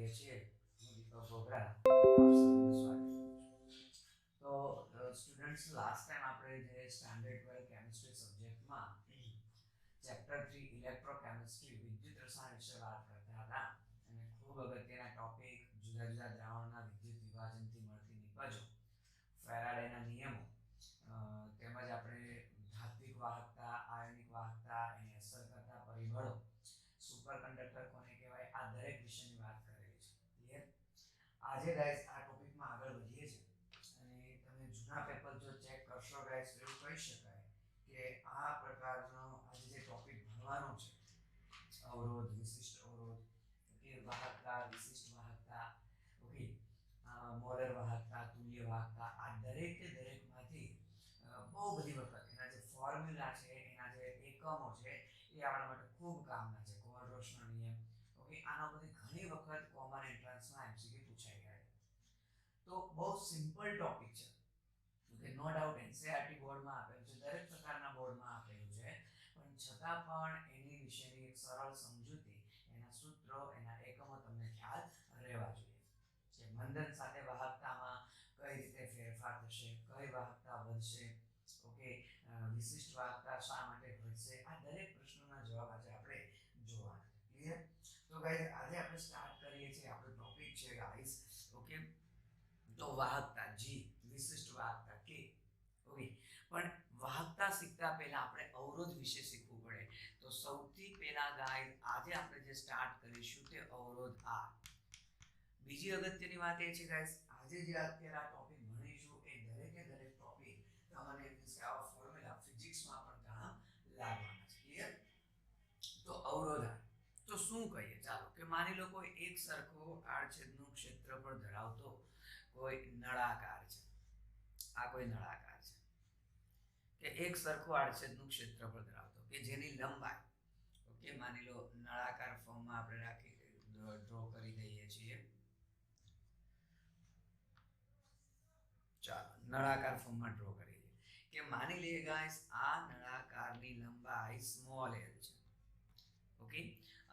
કરીએ છીએ હું દીપક બોગરા આપ સૌનું સ્વાગત કરું છું. તો સ્ટુડન્ટ્સ લાસ્ટ ટાઈમ આપણે જે સ્ટાન્ડર્ડ 12 કેમિસ્ટ્રી સબ્જેક્ટમાં ચેપ્ટર 3 ઇલેક્ટ્રોકેમિસ્ટ્રી વિદ્યુત રસાયણ વિશે વાત કરતા હતા અને ખૂબ અગત્યના ટોપિક જુદા જુદા દ્રાવણના વિદ્યુત વિભાજનથી મળતી નિપજો, ફેરાડેના નિયમો, તેમજ આપણે ધાત્વિક વાહકતા, આયનિક વાહકતા, એની અસર કરતા પરિબળો, સુપર કંડક્ટર કોને કહેવાય, આ દરેક વિષયની વાત કરેલી છે. ક્લિયર? આજે ગાઈસ આ ટોપિકમાં આગળ વધીએ છીએ અને તમે જૂના પેપર જો ચેક કરશો ગાઈસ તો એવું કહી શકાય કે આ પ્રકારનો આજે જે ટોપિક ભણવાનો છે, અવરોધ, વિશિષ્ટ અવરોધ, કે વાહકતા, વિશિષ્ટ વાહકતા, ઓકે, મોલર વાહકતા, તુલ્ય વાહકતા, આ દરેકમાંથી બહુ બધી વખત એના જે ફોર્મ્યુલા છે, એના જે એકમો છે, એ આપણા માટે ખૂબ કામના છે. કોહલરોસનો નિયમ, ઓકે, આના બધી ઘણી વખત કોમન એન્ટ્રન્સમાં એમસીક્યુ પૂછાઈ ગયા છે. તો બહુ સિમ્પલ ટોપિક છે, ઓકે, નો ડાઉટ એનસીઈઆરટી બોર્ડમાં આપેલું છે, દરેક પ્રકારના બોર્ડમાં આપેલું છે, પણ છતાં પણ એની વિશેની એક સરળ સમજૂતી, એના સૂત્રો, એના એકમો તમને ખ્યાલ રહેવા જોઈએ કે મંદન સાથે વાહકતામાં કઈ રીતે ફેરફાર થશે, કઈ વાહકતા વધશે, ઓકે, વિશિષ્ટ વાહકતા શા માટે ઘટશે, આ દરેક પ્રશ્નોના જવાબ આજે આપણે જોવાના છે. ક્લિયર? તો ગાઈસ આજે આપણે સ્ટાર્ટ કરીએ છીએ, આપણો ટોપિક છે ગાઈસ, ઓકે, તો વાહકતા જી, વિશિષ્ટ વાહકતા કે, ઓકે, પણ વાહકતા શીખતા પહેલા આપણે અવરોધ વિશે શીખવું પડે. તો સૌથી પહેલા ગાઈસ આજે આપણે જે સ્ટાર્ટ કરીશું તે અવરોધ આર. બીજી અગત્યની વાત એ છે ગાઈસ, આજે જે અત્યારે આ ટોપિક ભણીશું એ દરેક ટોપિક તમને મીન્સ કે આવા ફોર્મ્યુલા ફિઝિક્સમાં પણ કામ લાગવાના છે. ક્લિયર? તો અવરોધ આર તો શું કહીએ? ચાલો કે માની લો કોઈ એક સરખો આડછેદનું ક્ષેત્રફળ ધરાવતો કોઈ નળાકાર છે. આ કોઈ નળાકાર છે કે એક સરખો આડછેદનું ક્ષેત્રફળ ધરાવતો કે જેની લંબાઈ, ઓકે, માની લો નળાકાર ફોર્મમાં આપણે રાખી ડ્રો કરી દઈએ છીએ. ચાલો નળાકાર ફોર્મમાં ડ્રો કરી દઈએ કે માની લઈએ ગાઈસ આ નળાકારની લંબાઈ સ્મોલ l છે, ઓકે,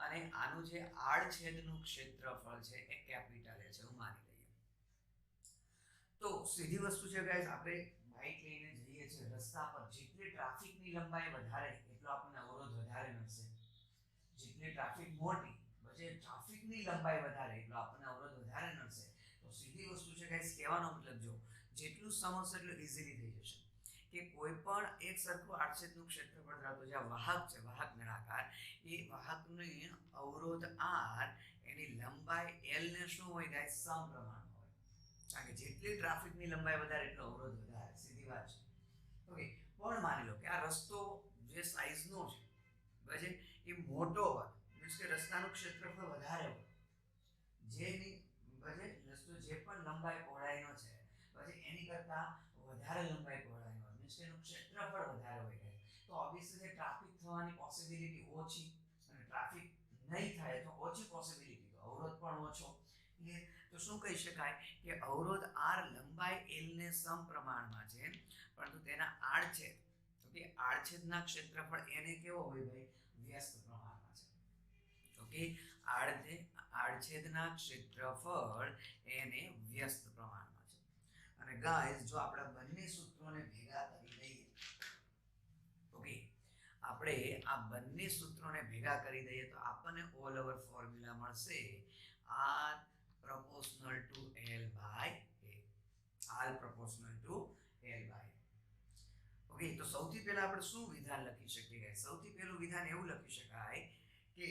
અને આનું જે આડછેદનું ક્ષેત્રફળ છે એ કેપિટલ L છે, હું માની લઈએ. તો સીધી વસ્તુ છે ગાઈસ, આપણે બાઇક લઈને જઈએ છીએ રસ્તા પર, જેટલી ટ્રાફિકની લંબાઈ વધારે એટલો આપણને અવરોધ વધારે મળશે. જેટલી ટ્રાફિક મોટી, પછી ટ્રાફિકની લંબાઈ વધારે એટલો આપણને અવરોધ વધારે મળશે. તો સીધી વસ્તુ છે ગાઈસ, કહેવાનો મતલબ જો જેટલું સમજશો એટલું ઈઝીલી થઈ જશે કે કોઈ પણ એક સરખું આડછેદનું ક્ષેત્રફળ ધરાવતો જે વાહક છે, વાહક નળાકાર, એ વાહકની અવરોધ r એની લંબાઈ l ને શું હોય ગાઈસ? સમપ્રમાણ હોય. કારણ કે જેટલી ટ્રાફિકની લંબાઈ વધારે એટલો અવરોધ વધારે, સીધી વાત છે. ઓકે, પણ માની લો કે આ રસ્તો જે સાઈઝનો છે, બરાબર, એ મોટો હોય, મીન્સ કે રસ્તાનું ક્ષેત્રફળ વધારે હોય, જેની રસ્તો જે પણ લંબાઈ પહોળાઈનો છે, પછી એની કરતા વધારે લંબાઈ પહોળાઈનો હોય, મીન્સ કે એનું ક્ષેત્રફળ વધારે હોય, તો ઓબ્વિયસલી ટ્રાફિક થવાની પોસિબિલિટી ઓછી, અને ટ્રાફિક નહીં થાય તો ઓછી પોસિબિલિટી, તો અવરોધ પણ ઓછો. તો શું કહી શકાય કે અવરોધ r લંબાઈ l ને સમપ્રમાણમાં છે, પરંતુ તેના આડછેદ, ઓકે, આડછેદના ક્ષેત્રફળ એને કેવો હોય ભાઈ? વ્યસ્ત પ્રમાણમાં છે. ઓકે, આડછેદના ક્ષેત્રફળ એને વ્યસ્ત પ્રમાણમાં છે. અને ગાઈસ જો આપણે બંને સૂત્રોને ભેગા કરી દઈએ, ઓકે, આપણે આ બંને સૂત્રોને ભેગા કરી દઈએ તો આપણને ઓલ ઓવર ફોર્મ્યુલા મળશે r proportional to l by a. r proportional to l by a. Okay, તો સૌથી પહેલા આપણે શું વિધાન લખી શકીએ? સૌથી પહેલું વિધાન એવું લખી શકાય કે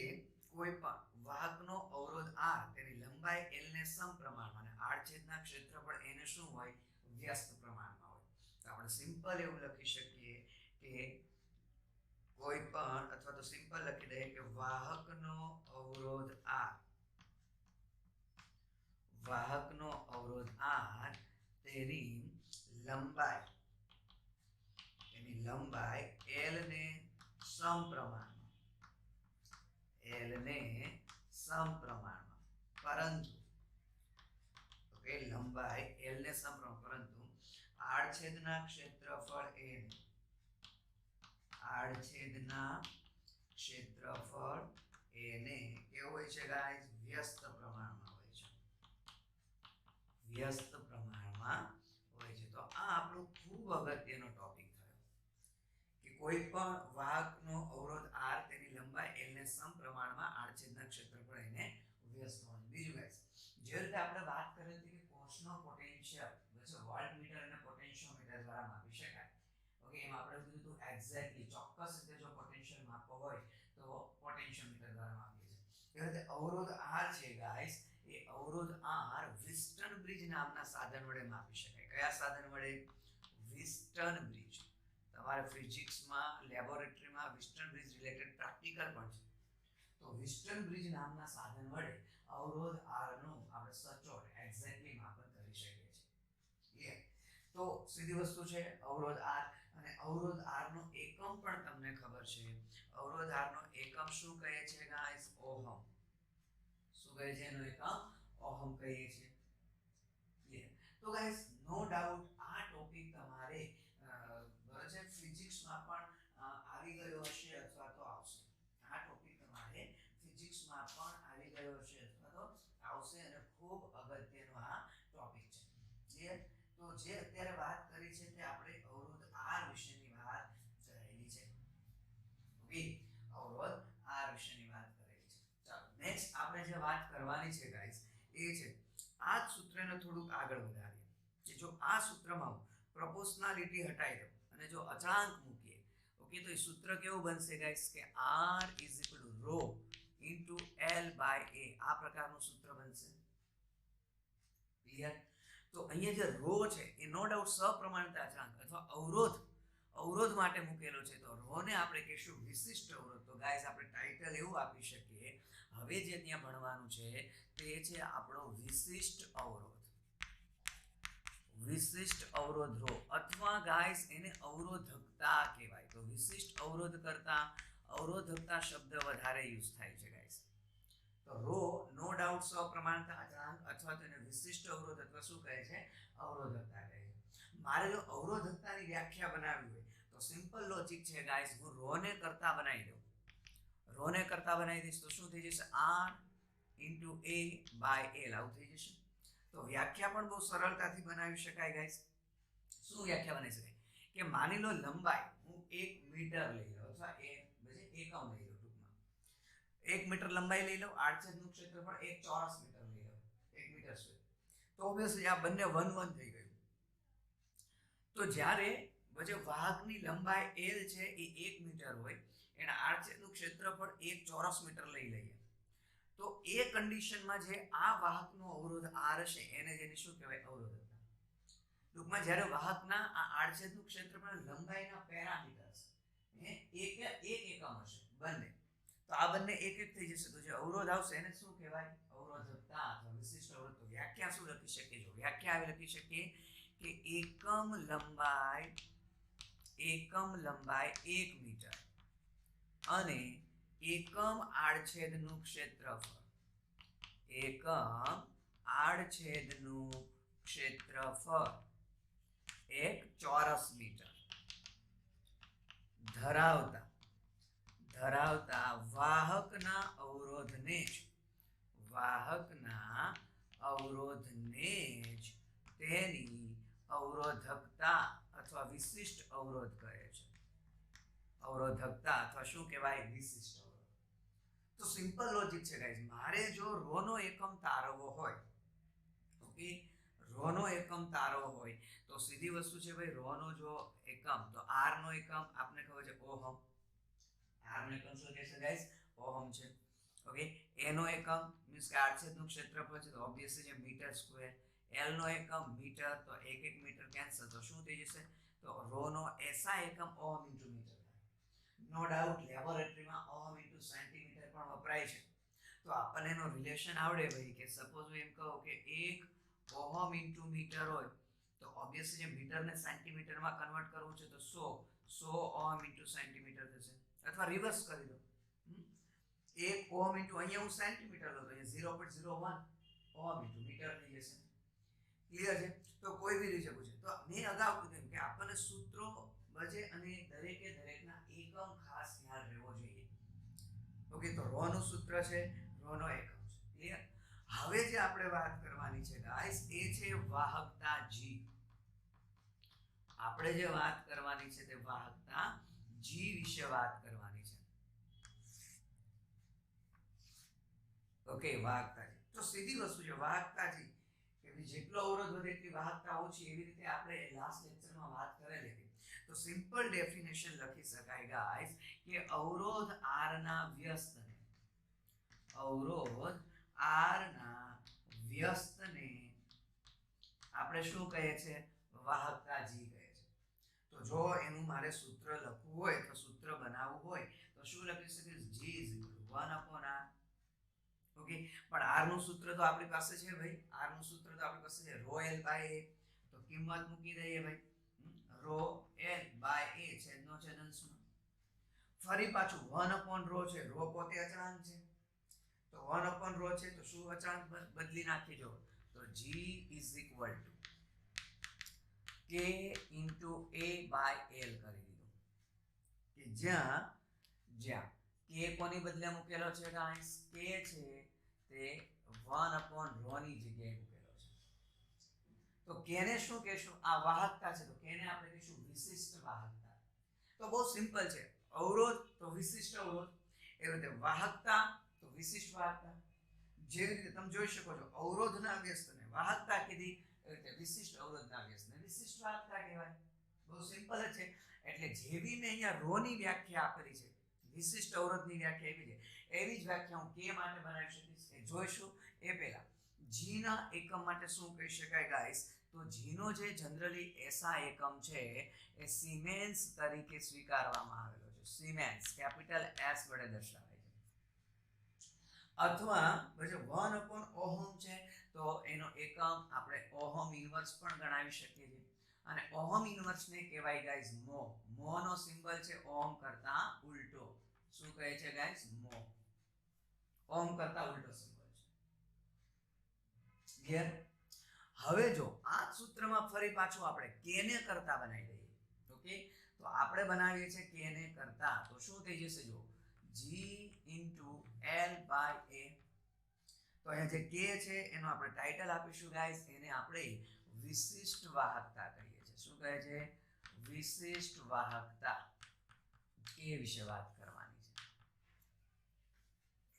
કોઈ પણ વાહકનો અવરોધ r તેની લંબાઈ l ને સમપ્રમાણમાં અને આડછેદના ક્ષેત્રફળ એને શું હોય? વ્યસ્ત પ્રમાણમાં હોય. તો આપણે સિમ્પલ એવું લખી શકીએ કે કોઈ પણ, અથવા તો સિમ્પલ લખી દઈએ કે વાહકનો અવરોધ r તેની લંબાઈ l ને સમપ્રમાણમાં, પરંતુ, ઓકે, લંબાઈ l ને સમપ્રમાણ, પરંતુ આડછેદના ક્ષેત્રફળ એને કેવું હોય છે ગાઈસ? વ્યસ્ત પ્રમાણમાં હોય છે. વ્યસ્ત પ્રમાણમાં હોય છે. તો આ આપણો ખૂબ અગત્યનો ટોપિક થયો કે કોઈ પણ વાહકનો અવરોધ r તેની લંબાઈ l ને સમપ્રમાણમાં આડછેદના ક્ષેત્રફળ એને વ્યસ્ત હોય. બીજું ગાઈસ, જે રીતે આપણે વાત કરી હતી કે કોષનો પોટેન્શિયલ વોલ્ટમીટર અને પોટેન્શિયોમીટર દ્વારા માપી શકાય. ઓકે, એમાં આપણે કીધું હતું એક્ઝેક્ટલી ચોક્કસ રીતે જો પોટેન્શિયલ માપવો હોય તો પોટેન્શિયોમીટર દ્વારા માપીએ છીએ. એ રીતે અવરોધ r છે ગાઈસ, એ અવરોધ r વિસ્ટન બ્રિજ નામના સાધન વડે માપી શકાય. કયા સાધન વડે? વિસ્ટન બ્રિજ. તમારે ફિઝિક્સમાં લેબોરેટરીમાં વિસ્ટન બ્રિજ રિલેટેડ પ્રેક્ટિકલ પણ છે. તો વિસ્ટન બ્રિજ નામના સાધન વડે અવરોધ r નું આપણે સચોટ એક્ઝેક્ટલી માપન કરી શકીએ છીએ. તો સીધી વસ્તુ છે અવરોધ r, અને અવરોધ r નો એકમ પણ તમને ખબર છે. અવરોધ r નો એકમ શું કહે છે ગાઈસ? ઓહમ. શું કહે છે એનો એકમ? ઓહમ કહીએ છીએ. તો ગાઈસ નો ડાઉટ આ ટોપિક તમારે બરાબર છે ફિઝિક્સમાં પણ આવી ગયો હશે અથવા તો આવશે. આ ટોપિક તમારે ફિઝિક્સમાં પણ આવી ગયો હશે અથવા તો આવશે, અને ખૂબ અગત્યનો આ ટોપિક છે. ક્લિયર? તો જે અત્યારે વાત કરી છે તે આપણે અવરોધ r વિશેની વાત કરેલી છે. ઓકે, અવરોધ r વિશેની વાત કરેલી છે. ચાલો નેક્સ્ટ આપણે જે વાત કરવાની છે ગાઈસ એ છે આ સૂત્રને થોડુંક આગળ વધારીએ કે જો આ સૂત્રમાં પ્રોપોર્શનાલિટી હટાવી દો અને જો અચળાંક મૂકીએ, ઓકે, તો એ સૂત્ર કેવું બનશે ગાઈસ કે r = ρ * l/a. આ પ્રકારનું સૂત્ર બનશે. ક્લિયર? તો અહીંયા જે ρ છે એ નો ડાઉટ સપ્રમાણતા અચળાંક અથવા અવરોધ માટે મૂકેલો છે. તો ρ ને આપણે કહીશું વિશિષ્ટ અવરોધ. તો ગાઈસ આપણે ટાઇટલ એવું આપી શકીએ, હવે જે ત્યાં ભણવાનું છે તે છે આપણો વિશિષ્ટ અવરોધ. વિશિષ્ટ અવરોધ ρ, અથવા ગાઈસ એને અવરોધકતા કહેવાય. તો વિશિષ્ટ અવરોધ કરતા અવરોધકતા શબ્દ વધારે યુઝ થાય છે ગાઈસ. તો ρ નો ડાઉટ સપ્રમાણતા અચળાંક અથવા તો એને વિશિષ્ટ અવરોધ અથવા શું કહે છે? અવરોધકતા કહે છે. મારે જો અવરોધકતાની વ્યાખ્યા બનાવવી હોય તો સિમ્પલ લોજિક છે ગાઈસ, હું ρ ને કરતા બનાવી દઉં. ρ ને કરતા બનાવી દઈશ તો શું થઈ જશે? r * a/l આવું થઈ જશે. તો વ્યાખ્યા પણ બહુ સરળતાથી બનાવી શકાય ગાઈસ. શું વ્યાખ્યા બનાવી શકાય? કે માની લો લંબાઈ હું 1 મીટર લઈ લઉં અથવા એકમ લઈ લઉં. ટૂંકમાં 1 મીટર લંબાઈ લઈ લઉં, આડછેદનું ક્ષેત્રફળ 1 ચોરસ મીટર લઈ લઉં, 1 મીટર સ્ક્વેર. તો ઓબ્વિયસલી આ બંને 1 1 થઈ ગયું. તો જ્યારે જે વાહકની લંબાઈ l છે એ 1 મીટર હોય, એના આડછેદનું ક્ષેત્રફળ 1 ચોરસ મીટર લઈ લઈએ, તો એ કન્ડિશનમાં જે આ વાહકનો અવરોધ r હશે એને જેને શું કહેવાય? અવરોધકતા. ટૂંકમાં જ્યારે વાહકના આ આડછેદનું ક્ષેત્રફળ લંબાઈના પેરામીટર્સ એક એકમ હશે બંને, તો આ બંને એક એક થઈ જશે. તો જે અવરોધ આવશે એને શું કહેવાય? અવરોધકતા અથવા વિશિષ્ટ અવરોધ. તો વ્યાખ્યા શું લખી શકીએ? જો વ્યાખ્યા આવી લખી શકીએ કે એકમ લંબાઈ 1 મીટર અને એકમ આડછેદનું ક્ષેત્રફળ એક ચોરસ મીટર ધરાવતા વાહકના અવરોધને જ તેની અવરોધકતા અથવા વિશિષ્ટ અવરોધ કહે છે. અવરોધકતા અથવા શું કહેવાય? વિશિષ્ટ અવરોધ. તો સિમ્પલ લોજિક છે ગાઈસ, મારે જો ρ નો એકમ તારવવો હોય, ઓકે, ρ નો એકમ તારવવો હોય તો સીધી વસ્તુ છે ભાઈ, ρ નો જો એકમ તો r નો એકમ આપને ખબર છે ઓહમ. r નો એકમ શું છે ગાઈસ? ઓહમ છે. ઓકે, a નો એકમ મીન્સ કે આડછેદનું ક્ષેત્રફળ છે તો ઓબ્વિયસલી છે મીટર સ્ક્વેર. l નો એકમ મીટર, તો 1 મીટર કેન્સલ, તો શું થઈ જશે? તો ρ નો SI એકમ ઓહમ * મીટર. નો ડાઉટ લેબોરેટરીમાં ઓહમ * સેન્ટીમીટર પણ વપરાય છે. તો આપણને એનો રિલેશન આવડે ભાઈ કે સપોઝ હું એમ કહું કે 1 ઓહમ * મીટર હોય તો ઓબ્વિયસલી જે મીટરને સેન્ટીમીટરમાં કન્વર્ટ કરવું છે તો 100 ઓહમ * સેન્ટીમીટર થશે. અથવા રિવર્સ કરી દો, 1 ઓહમ * અહીંયા હું સેન્ટીમીટર લઉં તો અહીંયા 0.01 ઓહમ * મીટર થઈ જશે. ક્લિયર છે? તો કોઈ બી રીતે પૂછે તો મેં અગાઉ કીધું કે આપણને સૂત્રો બજે અને દરેકના એકમ ખાસ યાદ રહેવો જોઈએ. ઓકે, તો ρ નું સૂત્ર છે, ρ નો એકમ છે. ક્લિયર? હવે જે આપણે વાત કરવાની છે ગાઈસ એ છે વાહકતા જી. આપણે જે વાત કરવાની છે તે વાહકતા જી વિશે વાત કરવાની છે. ઓકે, વાહકતા જી તો સીધી વસ્તુ છે વાહકતા જી કે જેટલો અવરોધ વધે એટલી વાહકતા ઓછી, એવી રીતે આપણે લાસ્ટ લેક્ચરમાં વાત કરેલી હતી. તો સિમ્પલ ડેફિનેશન લખી શકાય ગાઈસ કે અવરોધ R ના વ્યસ્તને આપણે શું કહીએ છીએ? વાહકતા જી કહે છે. તો જો એનું મારે સૂત્ર લખવું હોય તો સૂત્ર બનાવવું હોય તો શું લખી શકીશ? G = 1/r. ઓકે, પણ r નું સૂત્ર તો આપણી પાસે છે ભાઈ. r નું સૂત્ર તો આપણી પાસે છે ρl/a. તો કિંમત મૂકી દઈએ ભાઈ, ρl/a છેદનો છેદંશમાં. ફરી પાછું 1/ρ છે, ρ પોતે અચળાંક છે તો 1/ρ છે તો શું અચળાંક બદલી નાખી જો, તો G = K × A/L કરી દીધું. કે જ્યાં K કોની બદલે મૂકેલો છે ગાઈસ? K છે તે 1/ρ ની જગ્યાએ મૂકેલો છે. તો K ને શું કહેશું? આ વાહકતા છે તો K ને આપણે કહીશું વિશિષ્ટ વાહકતા. તો બહુ સિમ્પલ છે, અવરોધ તો વિશિષ્ટ અવરોધ, એ રીતે વાહકતા તો વિશિષ્ટ વાહકતા. જે રીતે તમે જોઈ શકો છો અવરોધના વ્યસ્તને વાહકતા કીધી, એ રીતે વિશિષ્ટ અવરોધના વ્યસ્તને વિશિષ્ટ વાહકતા કહેવાય. બહુ સિમ્પલ જ છે. એટલે જેવી મેં અહીંયા ρ ની વ્યાખ્યા આપેલી છે, વિશિષ્ટ અવરોધની વ્યાખ્યા એવી છે, એવી જ વ્યાખ્યા હું K માટે બનાવી શકીશ. એ જોઈશું એ પહેલા G ના એકમ માટે શું કહી શકાય ગાઈસ? તો G નો જે જનરલી એસઆ એકમ છે એ સિમેન્સ તરીકે સ્વીકારવામાં આવેલો છે. સિમેન્સ કેપિટલ S વડે દર્શાવાય છે. અથવા જે 1/ઓહમ છે તો એનો એકમ આપણે ઓહમ ઇન્વર્સ પણ ગણાવી શકીએ છીએ. અને ઓહમ ઇન્વર્સ ને કહેવાય ગાઈસ મો. મો નો સિમ્બલ છે ઓહમ કરતા ઉલટો. શું કહે છે ગાઈસ? મો. ઓહમ કરતા ઉલટો સિમ્બલ છે. ક્લિયર? હવે જો આ સૂત્રમાં ફરી પાછું આપણે k ને કરતા બનાવી દઈએ. ઓકે, તો આપણે બનાવીએ છીએ k ને કરતા, તો શું થઈ જશે? જો G × L/a. તો અહીંયા જે k છે એનો આપણે ટાઇટલ આપીશું ગાઈસ, એને આપણે વિશિષ્ટ વાહકતા કહીએ છીએ. શું કહે છે? વિશિષ્ટ વાહકતા. k વિશે વાત કરવાની છે.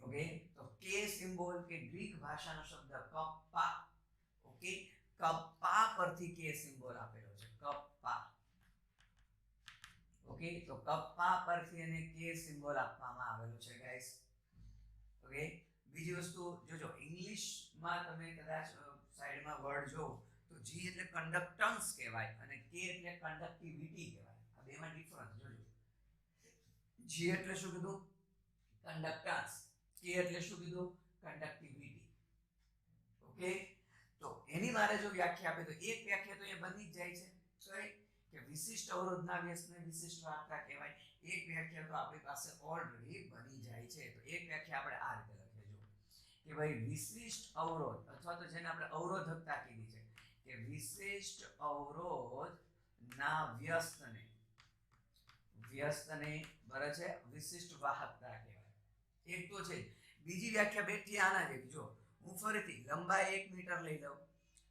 ઓકે, તો k સિમ્બોલ કે ગ્રીક ભાષાનો શબ્દ કપ્પા. ઓકે, કપ્પા પરથી k સિમ્બોલ આપેલો છે, કપ્પા. ઓકે, તો કપ્પા પરથી એને k સિમ્બોલ આપવામાં આવેલો છે ગાઈસ. ઓકે, બીજી વસ્તુ જોજો, ઇંગ્લિશમાં તમે કદાચ સાઈડમાં વર્ડ જો તો G એટલે કન્ડક્ટન્સ કહેવાય અને K એટલે કન્ડક્ટિવિટી કહેવાય. આ બેમાં ડિફરન્સ જોજો. G એટલે શું કીધું? કન્ડક્ટન્સ. K એટલે શું કીધું? કન્ડક્ટિવિટી. ઓકે, તો એની મારે જો વ્યાખ્યા આપે તો એક વ્યાખ્યા તો એ બની જ જાય છે કે વિશિષ્ટ અવરોધના વ્યસ્તને વિશિષ્ટ વાહકતા કહેવાય. એક વ્યાખ્યા તો આપણી પાસે ઓલરેડી બની જાય છે. તો એક વ્યાખ્યા આપણે આ રીતે લખીએ જો કે ભાઈ વિશિષ્ટ અવરોધ, અથવા તો જેને આપણે અવરોધકતા કીધી છે કે વિશિષ્ટ અવરોધના વ્યસ્તને બરાબર છે વિશિષ્ટ વાહકતા કહેવાય. એક તો છે. બીજી વ્યાખ્યા બેઠી આના જેવી. જો હું ફરીથી લંબાઈ 1 મીટર લઈ લઉં,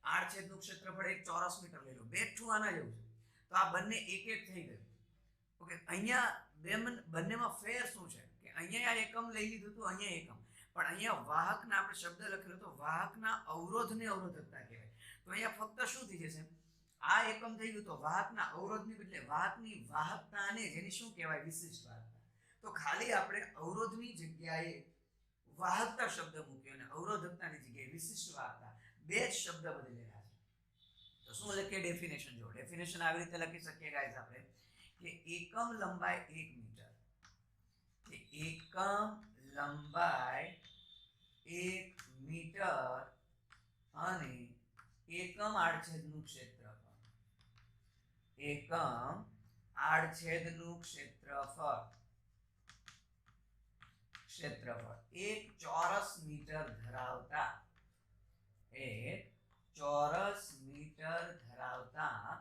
આડછેદનું ક્ષેત્રફળ 1 ચોરસ મીટર લઈ લઉં, બેઠું આના જેવું છે. તો આ બંને એક એક થઈ ગયું. ઓકે, અહીંયા બંનેમાં ફેર શું છે કે અહીંયા એકમ લઈ લીધું હતું, અહીંયા એકમ, પણ અહીંયા વાહકના આપણે શબ્દ લખેલો તો વાહકના અવરોધને અવરોધકતા કહેવાય. તો અહીંયા ફક્ત શું થઈ જશે? આ એકમ થઈ ગયું તો વાહકના અવરોધની બદલે વાહકની વાહકતાને જેની શું કહેવાય? વિશિષ્ટ વાહકતા. તો ખાલી આપણે અવરોધની જગ્યાએ વાહકતા શબ્દ મૂક્યો અને અવરોધકતાની જગ્યાએ વિશિષ્ટ વાહકતા, બે જ શબ્દ બદલેલા છે. તો શું લખીએ? ડેફિનેશન જો. ડેફિનેશન આવી રીતે લખી શકીએ ગાઈસ આપણે કે એકમ લંબાઈ 1 મીટર, કે એકમ લંબાઈ 1 મીટર અને એકમ આડછેદનું ક્ષેત્રફળ, એકમ આડછેદનું ક્ષેત્રફળ 1 ચોરસ મીટર ધરાવતા, 1 ચોરસ મીટર ધરાવતા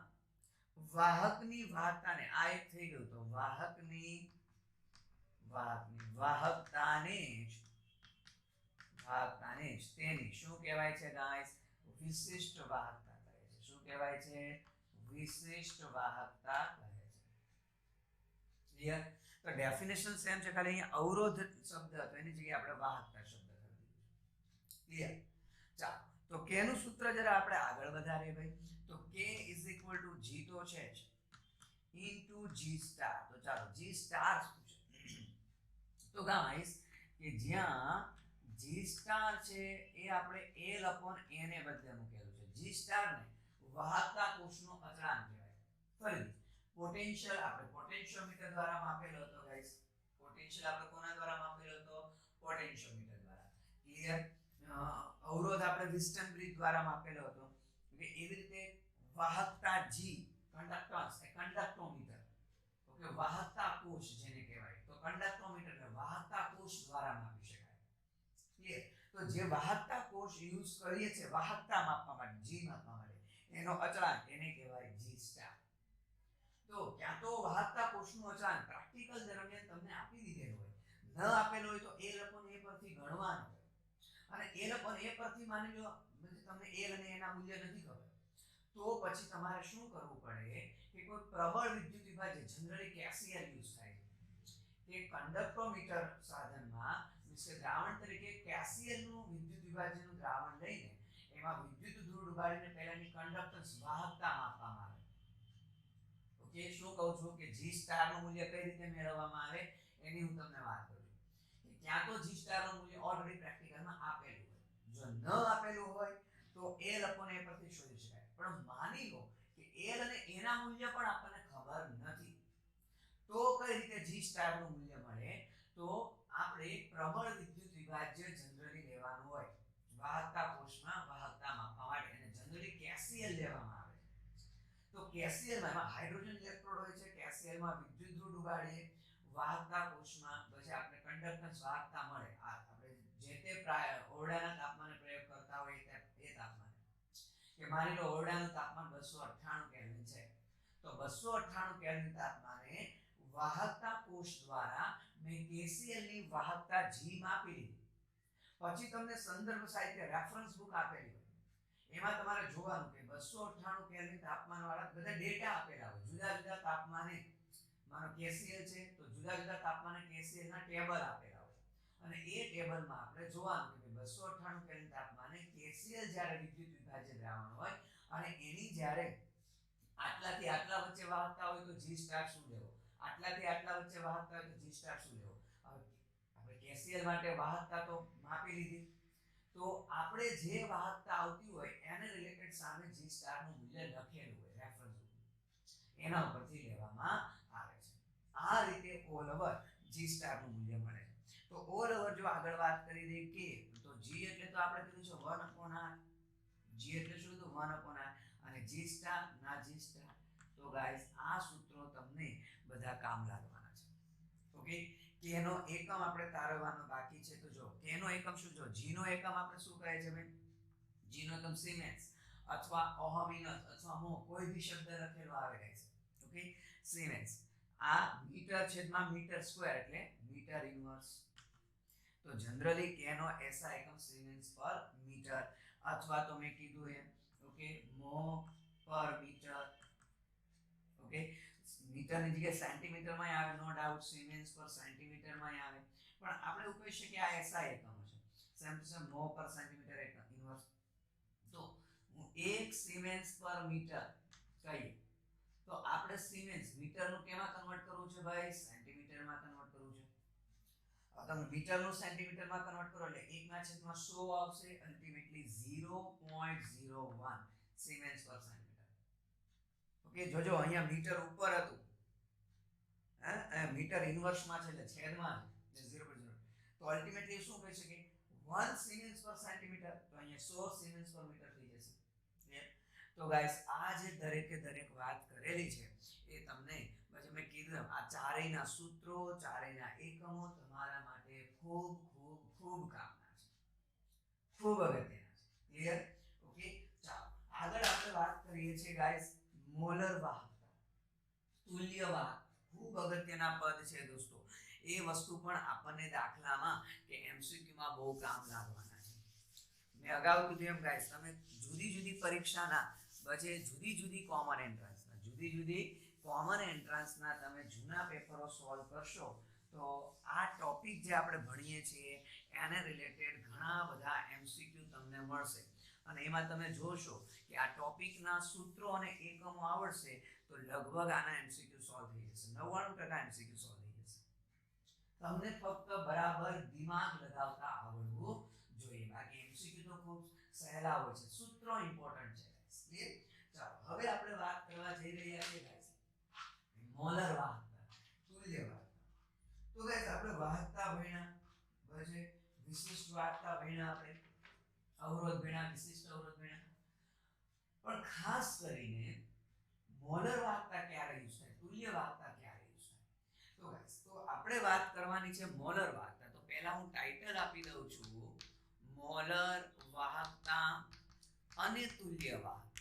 વાહકની વાહકતાને, આ એક થઈ ગયું તો વાહકતાને જ આને જ તેની શું કહેવાય છે ગાઈસ? વિશિષ્ટ વાહકતા કહે છે. શું કહેવાય છે? વિશિષ્ટ વાહકતા કહે છે. ક્લિયર? તો ડેફિનેશન સેમ છે, ખાલી અહીંયા અવરોધ શબ્દ હતો એની જગ્યાએ આપણે વાહકતા શબ્દ કરી દીધું. ક્લિયર? ચાલો, તો કે નું સૂત્ર જરા આપણે આગળ વધારીએ ભાઈ. તો k = g તો છે જ into g સ્ટાર. તો ચાલો g સ્ટાર શું છે? તો ગાઈસ કે જ્યાં g સ્ટાર છે એ આપણે l/a ને બદલે મૂકેલું છે. g સ્ટાર ને વાહકતા કોષનો અચળાંક કહેવાય. ફરી પોટેન્શિયલ આપણે પોટેન્શિયોમીટર દ્વારા માપેલો હતો ગાઈસ. પોટેન્શિયલ આપણે કોના દ્વારા માપેલો હતો? પોટેન્શિયોમીટર દ્વારા. ક્લિયર? અવરોધ આપણે વિસ્ટન બ્રિજ દ્વારા માપેલો હતો. ઓકે, એવી રીતે વાહકતા g કંડક્ટન્સ એ કંડક્ટોમીટર. ઓકે, વાહકતા કોષ જેને કહેવાય, તો કંડક્ટોમીટર ને વાહકતા કોષ દ્વારા માપી શકાય. ક્લિયર? તો જે વાહકતા કોષ યુઝ કરીએ છે વાહકતા માપવા માટે, g માપવા માટે, એનો અચળાંક એને કહેવાય g સ્ટાર. તો ક્યાં તો વાહકતા કોષનું અચળાંક પ્રેક્ટિકલ દરમિયાન તમને આપી દીધેલું હોય, ન આપેલું હોય તો l/a પરથી ગણવાનું હોય. અને l/a પરથી માની લો તમને l અને એના મૂલ્ય નથી ખબર, તો પછી તમારે શું કરવું પડે કે કોઈ પ્રબળ વિદ્યુત વિભાજ્ય, જનરલી કેસીએલ યુઝ થાય છે કે કંડક્ટોમીટર સાધનમાં મીન્સ કે દ્રાવણ તરીકે કેસીએલ નું વિદ્યુત વિભાજ્યનું દ્રાવણ લઈને એમાં વિદ્યુત ધ્રુવ ડુબાડીને પહેલાની કંડક્ટન્સ વાહકતા માપવામાં આવે. ઓકે, શું કહું છું કે g સ્ટાર નું મૂલ્ય કઈ રીતે મેળવવામાં આવે એની હું તમને વાત કરું છું. કે ક્યાં તો g સ્ટાર નું મૂલ્ય ઓલરેડી પ્રેક્ટિકલમાં આપેલું હોય, જો ન આપેલું હોય તો l/a પરથી શોધી શકાય. પણ માની લો કે l અને એના મૂલ્ય પણ આપણને ખબર નથી, તો કઈ રીતે g સ્ટાર નું મૂલ્ય મળે? તો આપણે પ્રબળ વિદ્યુત વિભાજ્ય જનરલી લેવાનું હોય વાહકતા કોષમાં વાહકતા માપવા માટે, અને જનરલી કેસીએલ લેવામાં આવે. તો કેસીએલ માં હાઇડ્રોજન ઇલેક્ટ્રોડ હોય છે, કેસીએલ માં વિદ્યુત ધ્રુવ ડુબાડીએ વાહકતા કોષમાં, પછી આપણે કંડક્ટન્સ વાહકતા મળે. આ આપણે જે તે ઓરડાના તાપમાને પ્રયોગ કરતા હોય એ તાપમાને, કે માની લો ઓરડાનું તાપમાન 298 કેલ્વિન છે, તો 298 કેલ્વિન તાપમાને વાહકતા કોષ દ્વારા મેં કેસીએલ ની વાહકતા g માપી લીધી. પછી તમને સંદર્ભ સાહિત્ય રેફરન્સ બુક આપેલી હોય, એમાં તમારે જોવાનું કે 298 કેલ્વિન તાપમાન વાળા બધા ડેટા આપેલા હોય, જુદા જુદા તાપમાને માનો કેસીએલ છે તો જુદા જુદા તાપમાને કેસીએલ ના ટેબલ આપેલા હોય, અને એ ટેબલમાં આપણે જોવાનું કે 298 કેલ્વિન તાપમાને કેસીએલ જ્યારે વિદ્યુત વિભાજ્ય દ્રાવણ હોય અને એની જ્યારે આટલાથી આટલા વચ્ચે વાહકતા હોય તો g સ્ટાર શું લેવો, આટલાથી આટલા વચ્ચે વાહકતા હોય તો g સ્ટાર શું લેવો. હવે આપણે કેસીએલ માટે વાહકતા તો માપી લીધી, તો આપણે જે વાહકતા આવતી હોય એને રિલેટેડ સામે g સ્ટાર નું મૂલ્ય લખેલું હોય રેફરન્સ બુકમાં, એના ઉપરથી લેવામાં આવે છે. આ રીતે ઓલ ઓવર g સ્ટાર નું મૂલ્ય મળે છે. તો ઓલ ઓવર જો આગળ વાત કરી દઈએ કે તો g એટલે તો આપણે કીધું છે 1/r, g એટલે શું તો 1/r, અને g સ્ટાર ના g સ્ટાર. તો ગાઈસ આ સૂત્રો તમને બધા કામ લાગવાના છે. ઓકે, k નો એકમ આપણે તારવવાનો બાકી છે. તો જો k નો એકમ શું, જો g નો એકમ આપણે શું કહે છે ભાઈ? g નો એકમ સિમેન્સ અથવા ઓહમિનસ અથવા મો, કોઈ ભી શબ્દ લખેલો આવે છે. Okay, siemens. આ મીટર છેદમાં મીટર સ્ક્વેર એટલે મીટર ઇન્વર્સ. તો જનરલી k નો SI એકમ સિમેન્સ પર મીટર, અથવા તો મેં કીધું એમ ઓકે મો પર મીટર. ઓકે, મીટર ની જગ્યાએ સેન્ટીમીટર માં આવે, નો ડાઉટ સિમેન્સ પર સેન્ટીમીટર માં આવે, પણ આપણે એવું કહી શકીએ આ SI એકમ છે. સેમ ટુ સેમ મો પર સેન્ટીમીટર એકમ ઇન્વર્સ. તો હું 1 સિમેન્સ પર મીટર કહીએ તો આપણે સિમેન્સ મીટર નું કેમાં કન્વર્ટ કરવું છે ભાઈ? સેન્ટીમીટર માં કન્વર્ટ કરવું છે. હવે તમે મીટર નું સેન્ટીમીટર માં કન્વર્ટ કરો એટલે 1/100 આવશે, અલ્ટીમેટલી 0.01 સિમેન્સ પર સેન્ટીમીટર. ઓકે, જોજો અહીંયા મીટર ઉપર હતું, મીટર ઇન્વર્સ માં છે એટલે છેદમાં છે 0.0, તો અલ્ટીમેટલી શું કહી શકીએ 1 સિમેન્સ પર સેન્ટીમીટર, તો અહીંયા 100 સિમેન્સ પર મીટર થઈ જશે. ક્લિયર? તો ગાઈસ આ જે દરેકે દરેક વાત કરેલી છે એ તમને પછી મેં કીધું આ ચારેયના સૂત્રો, ચારેયના એકમો તમારા માટે ખૂબ ખૂબ ખૂબ કામના છે, ખૂબ અગત્યના છે. ક્લિયર? ઓકે, ચાલો આગળ આપણે વાત કરીએ છીએ ગાઈસ મોલર વાહકતા, તુલ્ય વાહકતા. ખૂબ અગત્યના પદ છે દોસ્તો. એ વસ્તુ પણ આપણને દાખલામાં કે MCQ માં બહુ કામ લાગવાના છે. મેં અગાઉ કીધું એમ ગાઈસ, તમે જુદી જુદી પરીક્ષાના પછી જુદી જુદી કોમન એન્ટ્રાન્સના તમે જૂના પેપરો સોલ્વ કરશો તો આ ટોપિક જે આપણે ભણીએ છીએ એને રિલેટેડ ઘણા બધા એમસીક્યુ તમને મળશે અને એમાં તમે જોશો કે આ ટોપિકના સૂત્રો અને એકમો આવડશે તો લગભગ આના એમસીક્યુ સોલ્વ થઈ જશે, 99% એમસીક્યુ સોલ્વ થઈ જશે. તમને ફક્ત બરાબર દિમાગ લગાવતા આવડવું જોઈએ, બાકી એમસીક્યુ તો ખૂબ સહેલા હોય છે, સૂત્રો ઇમ્પોર્ટન્ટ છે ગાઈસ. ક્લિયર? ચાલો હવે આપણે વાત કરવા જઈ રહ્યા છીએ ગાઈસ મોલર વાહકતા, તુલ્ય વાહકતા. તો ગાઈસ આપણે વાહકતા ભણ્યા, પછી વિશિષ્ટ વાહકતા ભણ્યા, આપણે અવરોધ ભણ્યા, વિશિષ્ટ અવરોધ ભણ્યા, પણ ખાસ કરીને મોલર વાહકતા ક્યારે યુઝ થાય, તુલ્ય વાહકતા ક્યારે યુઝ થાય? તો ગાઈસ તો આપણે વાત કરવાની છે મોલર વાહકતા. તો પહેલા હું ટાઇટલ આપી દઉં છું, મોલર વાહકતા અને તુલ્ય વાહકતા.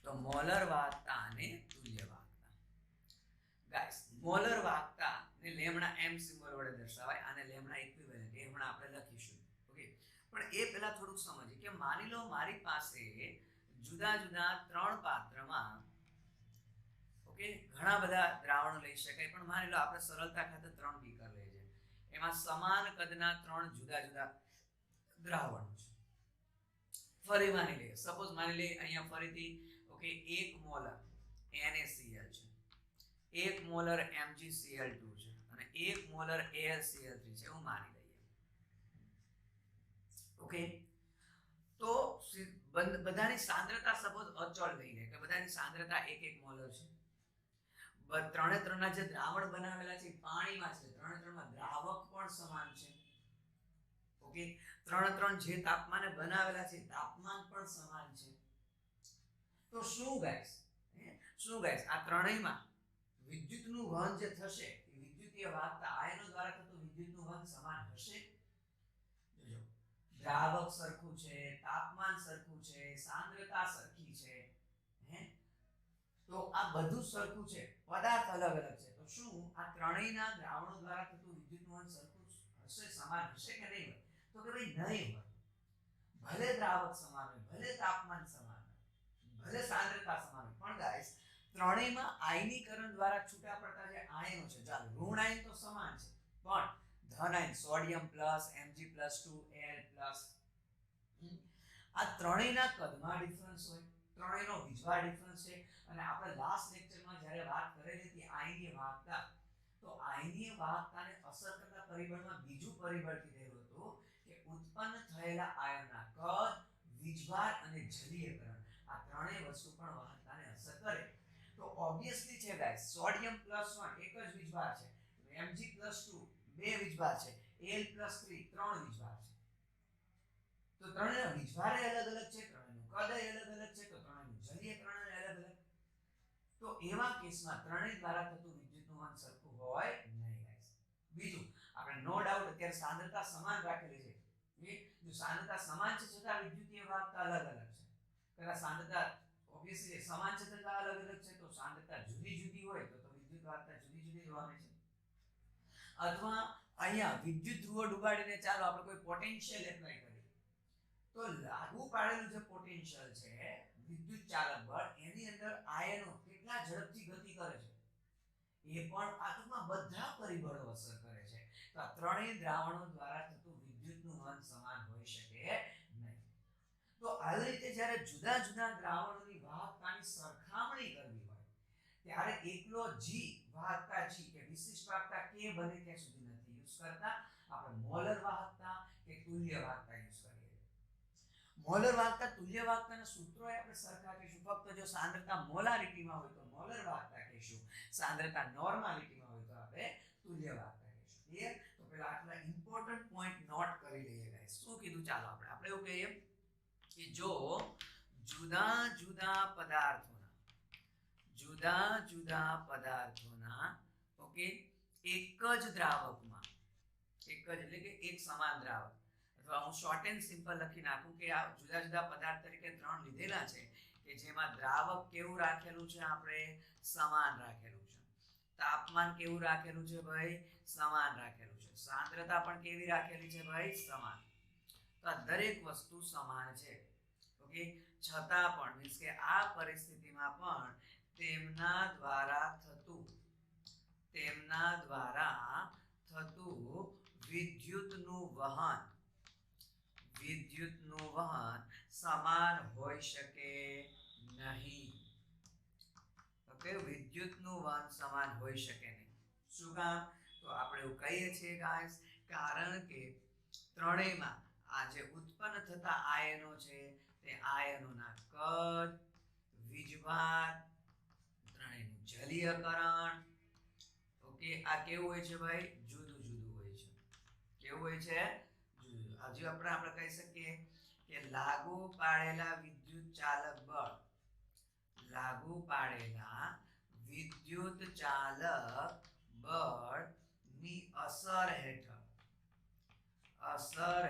તો મોલર વાહકતા અને તુલ્ય વાહકતા. ગાઈસ મોલર વાહકતા ને લેમ્ડા m સિમ્બોલ વડે દર્શાવાય, આને લેમ્ડા ઇક્વિવેલન્ટ એ હમણાં આપણે લખીશું. ઓકે, પણ એ પહેલા થોડુંક સમજીએ કે માની લો મારી પાસે જુદા જુદા 3 પાત્રમાં ઓકે ઘણા બધા દ્રાવણો લઈ શકાય, પણ માની લો આપણે સરળતા ખાતર 3 બીકર લઈએ છીએ, એમાં સમાન કદના 3 જુદા જુદા દ્રાવણો છે. ફરી માની લઈએ, સપોઝ માની લઈએ અહીંયા ફરીથી ઓકે 1 મોલર NaCl છે, 1 મોલર MgCl2 છે અને 1 મોલર AlCl3 છે, એવું માની લઈએ. ઓકે, તો બધાની સાંદ્રતા સપોઝ અચળ લઈએ કે બધાની સાંદ્રતા 1 મોલર છે. ત્રણે ત્રણના જે દ્રાવણ બનાવેલા છે પાણીમાં છે, ત્રણે ત્રણમાં દ્રાવક પણ સમાન છે. ઓકે, ત્રણે ત્રણ જે તાપમાને બનાવેલા છે તાપમાન પણ સમાન છે. તો શું ગાઈસ આ ત્રણેયમાં વિદ્યુતનું વહન જે થશે એ વિદ્યુતીય વાહકતા આયનો દ્વારા થતું વિદ્યુતનું વહન સમાન હશે? જોજો, દ્રાવક સરખું છે, તાપમાન સરખું છે, સાંદ્રતા સરખી છે, તો આ બધું સરખું છે, પદાર્થ અલગ અલગ છે, તો શું આ ત્રણેયના દ્રાવણો દ્વારા થતું વિદ્યુતનું વહન સરખું હશે, સમાન હશે કે નહીં હોય? તો કે ભાઈ નહીં હોય. ભલે દ્રાવક સમાન હોય, ભલે તાપમાન સમાન હોય, ભલે સાંદ્રતા સમાન હોય, પણ ગાઈસ ત્રણેયમાં આયનીકરણ દ્વારા છૂટા પડતા જે આયનો છે, ચાલો ઋણ આયન તો સમાન છે, પણ ધન ion sodium plus Mg+2 Al+, આ ત્રણેયના કદમાં ડિફરન્સ હોય, ત્રણેયનો વીજભાર ડિફરન્સ છે. અને આપણે લાસ્ટ લેક્ચરમાં જ્યારે વાત કરેલી હતી આયનીય વાહકતા, તો આયનીય વાહકતાને અસર કરતા પરિબળમાં બીજું પરિબળ કીધેલું હતું કે ઉત્પન્ન થયેલા આયનના કદ, વીજભાર અને જલીયકરણ, આ ત્રણેય વસ્તુ પણ વાહકતાને અસર કરે. તો ઓબ્વિયસલી છે ગાઈસ, સોડિયમ +1 એક જ વીજભાર છે, Mg+2 બે વીજભાર છે, Al+3 ત્રણ વીજભાર છે. તો ત્રણેયના વીજભાર અલગ અલગ છે, ત્રણેયનું કદ અલગ અલગ છે, તો ત્રણેયનું જલીયકરણ અલગ અલગ. તો એવા કેસમાં ત્રણેય દ્વારા થતું વિદ્યુતનું વહન સરખું હોય નહીં ગાઈસ. બીજું, આપણે નો ડાઉટ અત્યારે સાંદ્રતા સમાન રાખેલી છે, જો સાંદ્રતા સમાન છે છતાં વિદ્યુતીય વાહકતા અલગ અલગ છે. કદાચ સાંદ્રતા ઓબ્વિયસલી સમાન છે છતાં અલગ અલગ છે, તો સાંદ્રતા જુદી જુદી હોય તો વિદ્યુત વાહકતા જુદી જુદી રહેવાની છે. અથવા અહીંયા વિદ્યુત ધ્રુવો ડુબાડીને ચાલો આપણે કોઈ પોટેન્શિયલ એપ્લાય કરીએ, તો લાગુ પાડેલું જે પોટેન્શિયલ છે વિદ્યુત ચાલક બળ, એની અંદર આયનો કેટલા ઝડપથી ગતિ કરે છે એ પણ આ ટૂંકમાં બધા પરિબળો અસર કરે છે. તો આ ત્રણેય દ્રાવણો દ્વારા થતું વિદ્યુતનું વહન સમાન હોઈ શકે નહીં. તો આવી રીતે જ્યારે જુદા જુદા દ્રાવણોની વાહકતાની સરખામણી કરવી હોય ત્યારે એકલો G વાહકતા G કે વિશિષ્ટ વાહકતા K બને ત્યાં સુધી નથી યુઝ કરતા, આપણે મોલર વાહકતા કે તુલ્ય વાહકતા યુઝ કરીએ. મોલર વાહકતા તુલ્ય વાહકતાના સૂત્રો આપણે સરખા કહીશું, ફક્ત જો સાંદ્રતા મોલારિટીમાં હોય તો મોલર વાહકતા કહીશું, સાંદ્રતા નોર્માલિટીમાં હોય તો આપણે તુલ્ય વાહકતા કહીશું. ક્લિયર? તો પહેલા આટલા ઇમ્પોર્ટન્ટ પોઈન્ટ નોટ કરી લઈએ ગાઈસ. શું કીધું? ચાલો આપણે એવું કહીએ કે જો જુદા જુદા પદાર્થોના ઓકે એક જ દ્રાવકમાં, એક જ એટલે કે એક સમાન દ્રાવક, અથવા હું શોર્ટ એન્ડ સિમ્પલ લખી નાખું કે આ જુદા જુદા પદાર્થ તરીકે 3 લીધેલા છે કે જેમાં દ્રાવક કેવું રાખેલું છે, આપણે સમાન રાખેલું છે, તાપમાન કેવું રાખેલું છે ભાઈ, સમાન રાખેલું છે, સાંદ્રતા પણ કેવી રાખેલી છે ભાઈ, સમાન. તો આ દરેક વસ્તુ સમાન છે. ઓકે, છતાં પણ મીન્સ કે આ પરિસ્થિતિમાં પણ તેમના દ્વારા થતું વિદ્યુતનું વહન સમાન હોઈ શકે નહીં. ઓકે, વિદ્યુતનું વહન સમાન હોઈ શકે નહીં. શું કામ? તો આપણે એવું કહીએ છીએ ગાઈસ, કારણ કે ત્રણેયમાં આ જે ઉત્પન્ન થતા આયનો છે તે આયનોના કદ, વીજભાર, ત્રણેયનું જલીયકરણ, ઓકે, આ કેવું હોય છે ભાઈ? જુદું જુદું હોય છે. કેવું હોય છે? જુદું. હજુ આપણે કહી શકીએ કે લાગુ પાડેલા વિદ્યુત ચાલક બળ ની અસર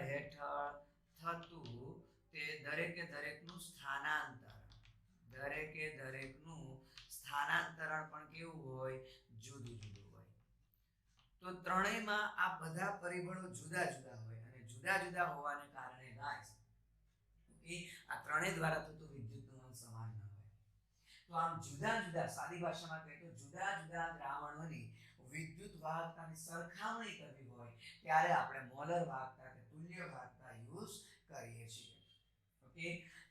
હેઠળ થતું તે દરેકે દરેકનું સ્થાનાંતરણ પણ કેવું હોય? જુદું જુદું હોય. તો ત્રણેયમાં આ બધા પરિબળો જુદા જુદા હોય અને જુદા જુદા હોવાને કારણે ગાઈસ આ ત્રણેય દ્વારા થતું વિદ્યુતનું વહન સમાન ન હોય. તો આમ જુદા જુદા, સાદી ભાષામાં કહીએ તો જુદા જુદા દ્રાવણોની વિદ્યુત વાહકતાની સરખામણી કરવી હોય ત્યારે આપણે મોલર વાહકતા કે તુલ્ય વાહકતા યુઝ કરીએ છીએ. ઓકે,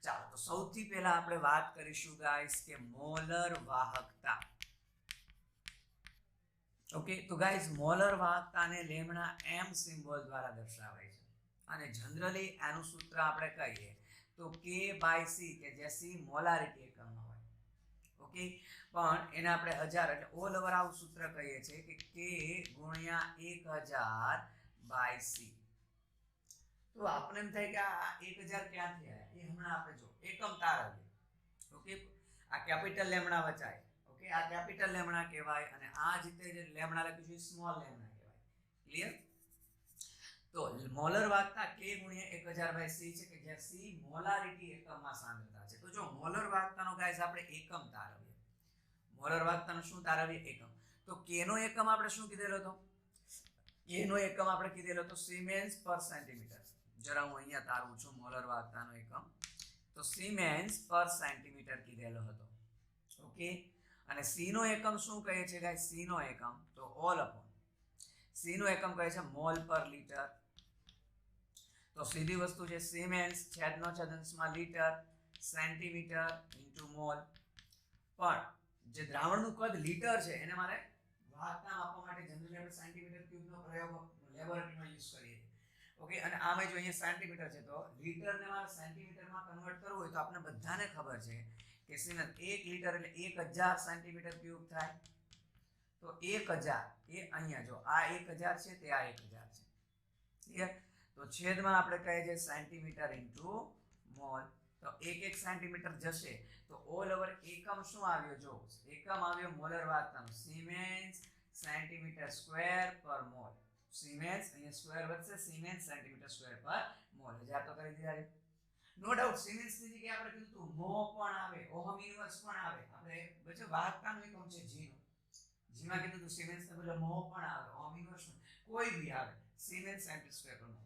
ચાલો તો સૌથી પહેલા આપણે વાત કરીશું ગાઈસ કે મોલર વાહકતા. ઓકે, તો ગાઈસ મોલર વાહકતાને લેમ્ડા m સિમ્બોલ દ્વારા દર્શાવાય છે અને જનરલી આનું સૂત્ર આપણે કહીએ તો K/C કે જે C મોલારિટી એકમમાં હોય. ઓકે, પણ એને આપણે 1000 એટલે ઓલ ઓવર આવું સૂત્ર કહીએ છીએ કે K ગુણ્યા 1000/C. તો આપણે એમ થાય કે આ 1000 ક્યાંથી આવ્યા? એ હમણાં આપણે જો એકમ તારવીએ. ઓકે, આ કેપિટલ લેમ્ડા વચાય. ઓકે, આ કેપિટલ લેમ્ડા કહેવાય અને આ રીતે જે લેમ્ડા લખ્યું છે સ્મોલ લેમ્ડા કહેવાય. ક્લિયર? તો મોલર વાહકતા K ગુણ્યા 1000/C છે કે જ્યાં C મોલારિટી એકમમાં સાંદ્રતા છે. તો જો મોલર વાહકતાનો ગાઈસ આપણે એકમ તારવીએ. મોલર વાહકતાનો શું તારવીએ? એકમ. તો K નો એકમ આપણે શું કીધેલો હતો? K નો એકમ આપણે કીધેલો હતો સિમેન્સ પર સેન્ટીમીટર. જરા હું અહીંયા તારવું છું મોલર વાહકતાનો એકમ. તો સિમેન્સ પર સેન્ટીમીટર કીધેલો હતો. ઓકે, અને C નો એકમ શું કહે છે ગાઈસ? C નો એકમ તો ઓલ અપોન C નો એકમ કહે છે મોલ પર લીટર. તો સીધી વસ્તુ છે સિમેન્સ છેદનો છેદંશમાં લીટર સેન્ટીમીટર ઇન્ટુ મોલ. પણ જે દ્રાવણનું કદ લીટર છે એને મારે વાહકતા માપવા માટે જનરલી આપણે સેન્ટીમીટર ક્યુબનો પ્રયોગ લેબોરેટરીમાં યુઝ કરીએ. ઓકે, અને આમાં જો અહીંયા સેન્ટીમીટર છે તો લીટરને મારે સેન્ટીમીટરમાં કન્વર્ટ કરવું હોય તો આપણે બધાને ખબર છે કે 1 લીટર એટલે 1000 સેન્ટીમીટર ક્યુબ થાય. તો 1000 એ અહીંયા જો આ 1000 છે તે આ 1000 છે. ક્લિયર? તો છેદમાં આપણે કહીએ છીએ સેન્ટીમીટર ઇન્ટુ મોલ. તો 1 સેન્ટીમીટર જશે તો ઓલ ઓવર એકમ શું આવ્યો? જો એકમ આવ્યો મોલર વાહકતાનો સિમેન્સ સેન્ટીમીટર સ્ક્વેર પર મોલ. સિમેન્સ અહીંયા સ્ક્વેર વધશે, સિમેન્સ સેન્ટીમીટર સ્ક્વેર પર મોલ. 1000 તો કરી દીધા. નો ડાઉટ સિમેન્સની જગ્યાએ આપણે કીધું તો મો પણ આવે, ઓહમ ઇન્વર્સ પણ આવે. આપણે બચ્ચો વાહકતાનો એકમ છે G નો. G માં કીધું તો સિમેન્સ ને બદલે મો પણ આવે, ઓહમ ઇન્વર્સ કોઈ બી આવે. સિમેન્સ સેન્ટીમીટર સ્ક્વેર પર mole.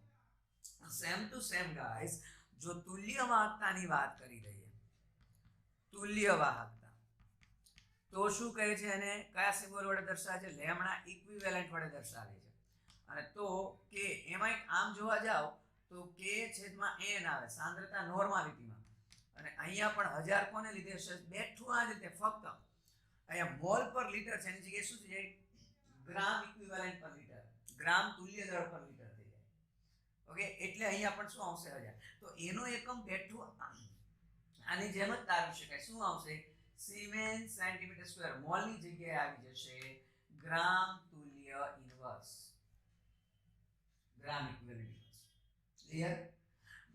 Same to same guys, જો તુલ્ય વાહકતાની વાત કરી દઈએ, તુલ્ય વાહકતા તો શું કહે છે? એને કયા સિમ્બોલ વડે દર્શાવે છે? લેમ્ડા ઇક્વિવેલેન્ટ વડે દર્શાવે છે. અને તો K એમાં આમ જોવા જાવ તો K છેદમાં n આવે સાંદ્રતા નોર્માલિટીમાં. અને અહીંયા પણ 1000 કોને લીધે છે? બેઠું આ રીતે ફક્ત અહીંયા મોલ પર લીટર છે એની જગ્યાએ શું થઈ જાય? ગ્રામ ઇક્વિવેલેન્ટ પર લીટર, ગ્રામ તુલ્ય દળ પર લીટર થઈ જાય. ઓકે, એટલે અહીંયા પણ શું આવશે? 1000. તો એનો એકમ બેઠું આની જેમ જ તારવી શકાય. શું આવશે? Siemens centimetre square. મોલની જગ્યાએ આવી જશે ગ્રામ તુલ્ય ઇન્વર્સ, ગ્રામ ઇક્વિવેલેન્ટ. ક્લિયર?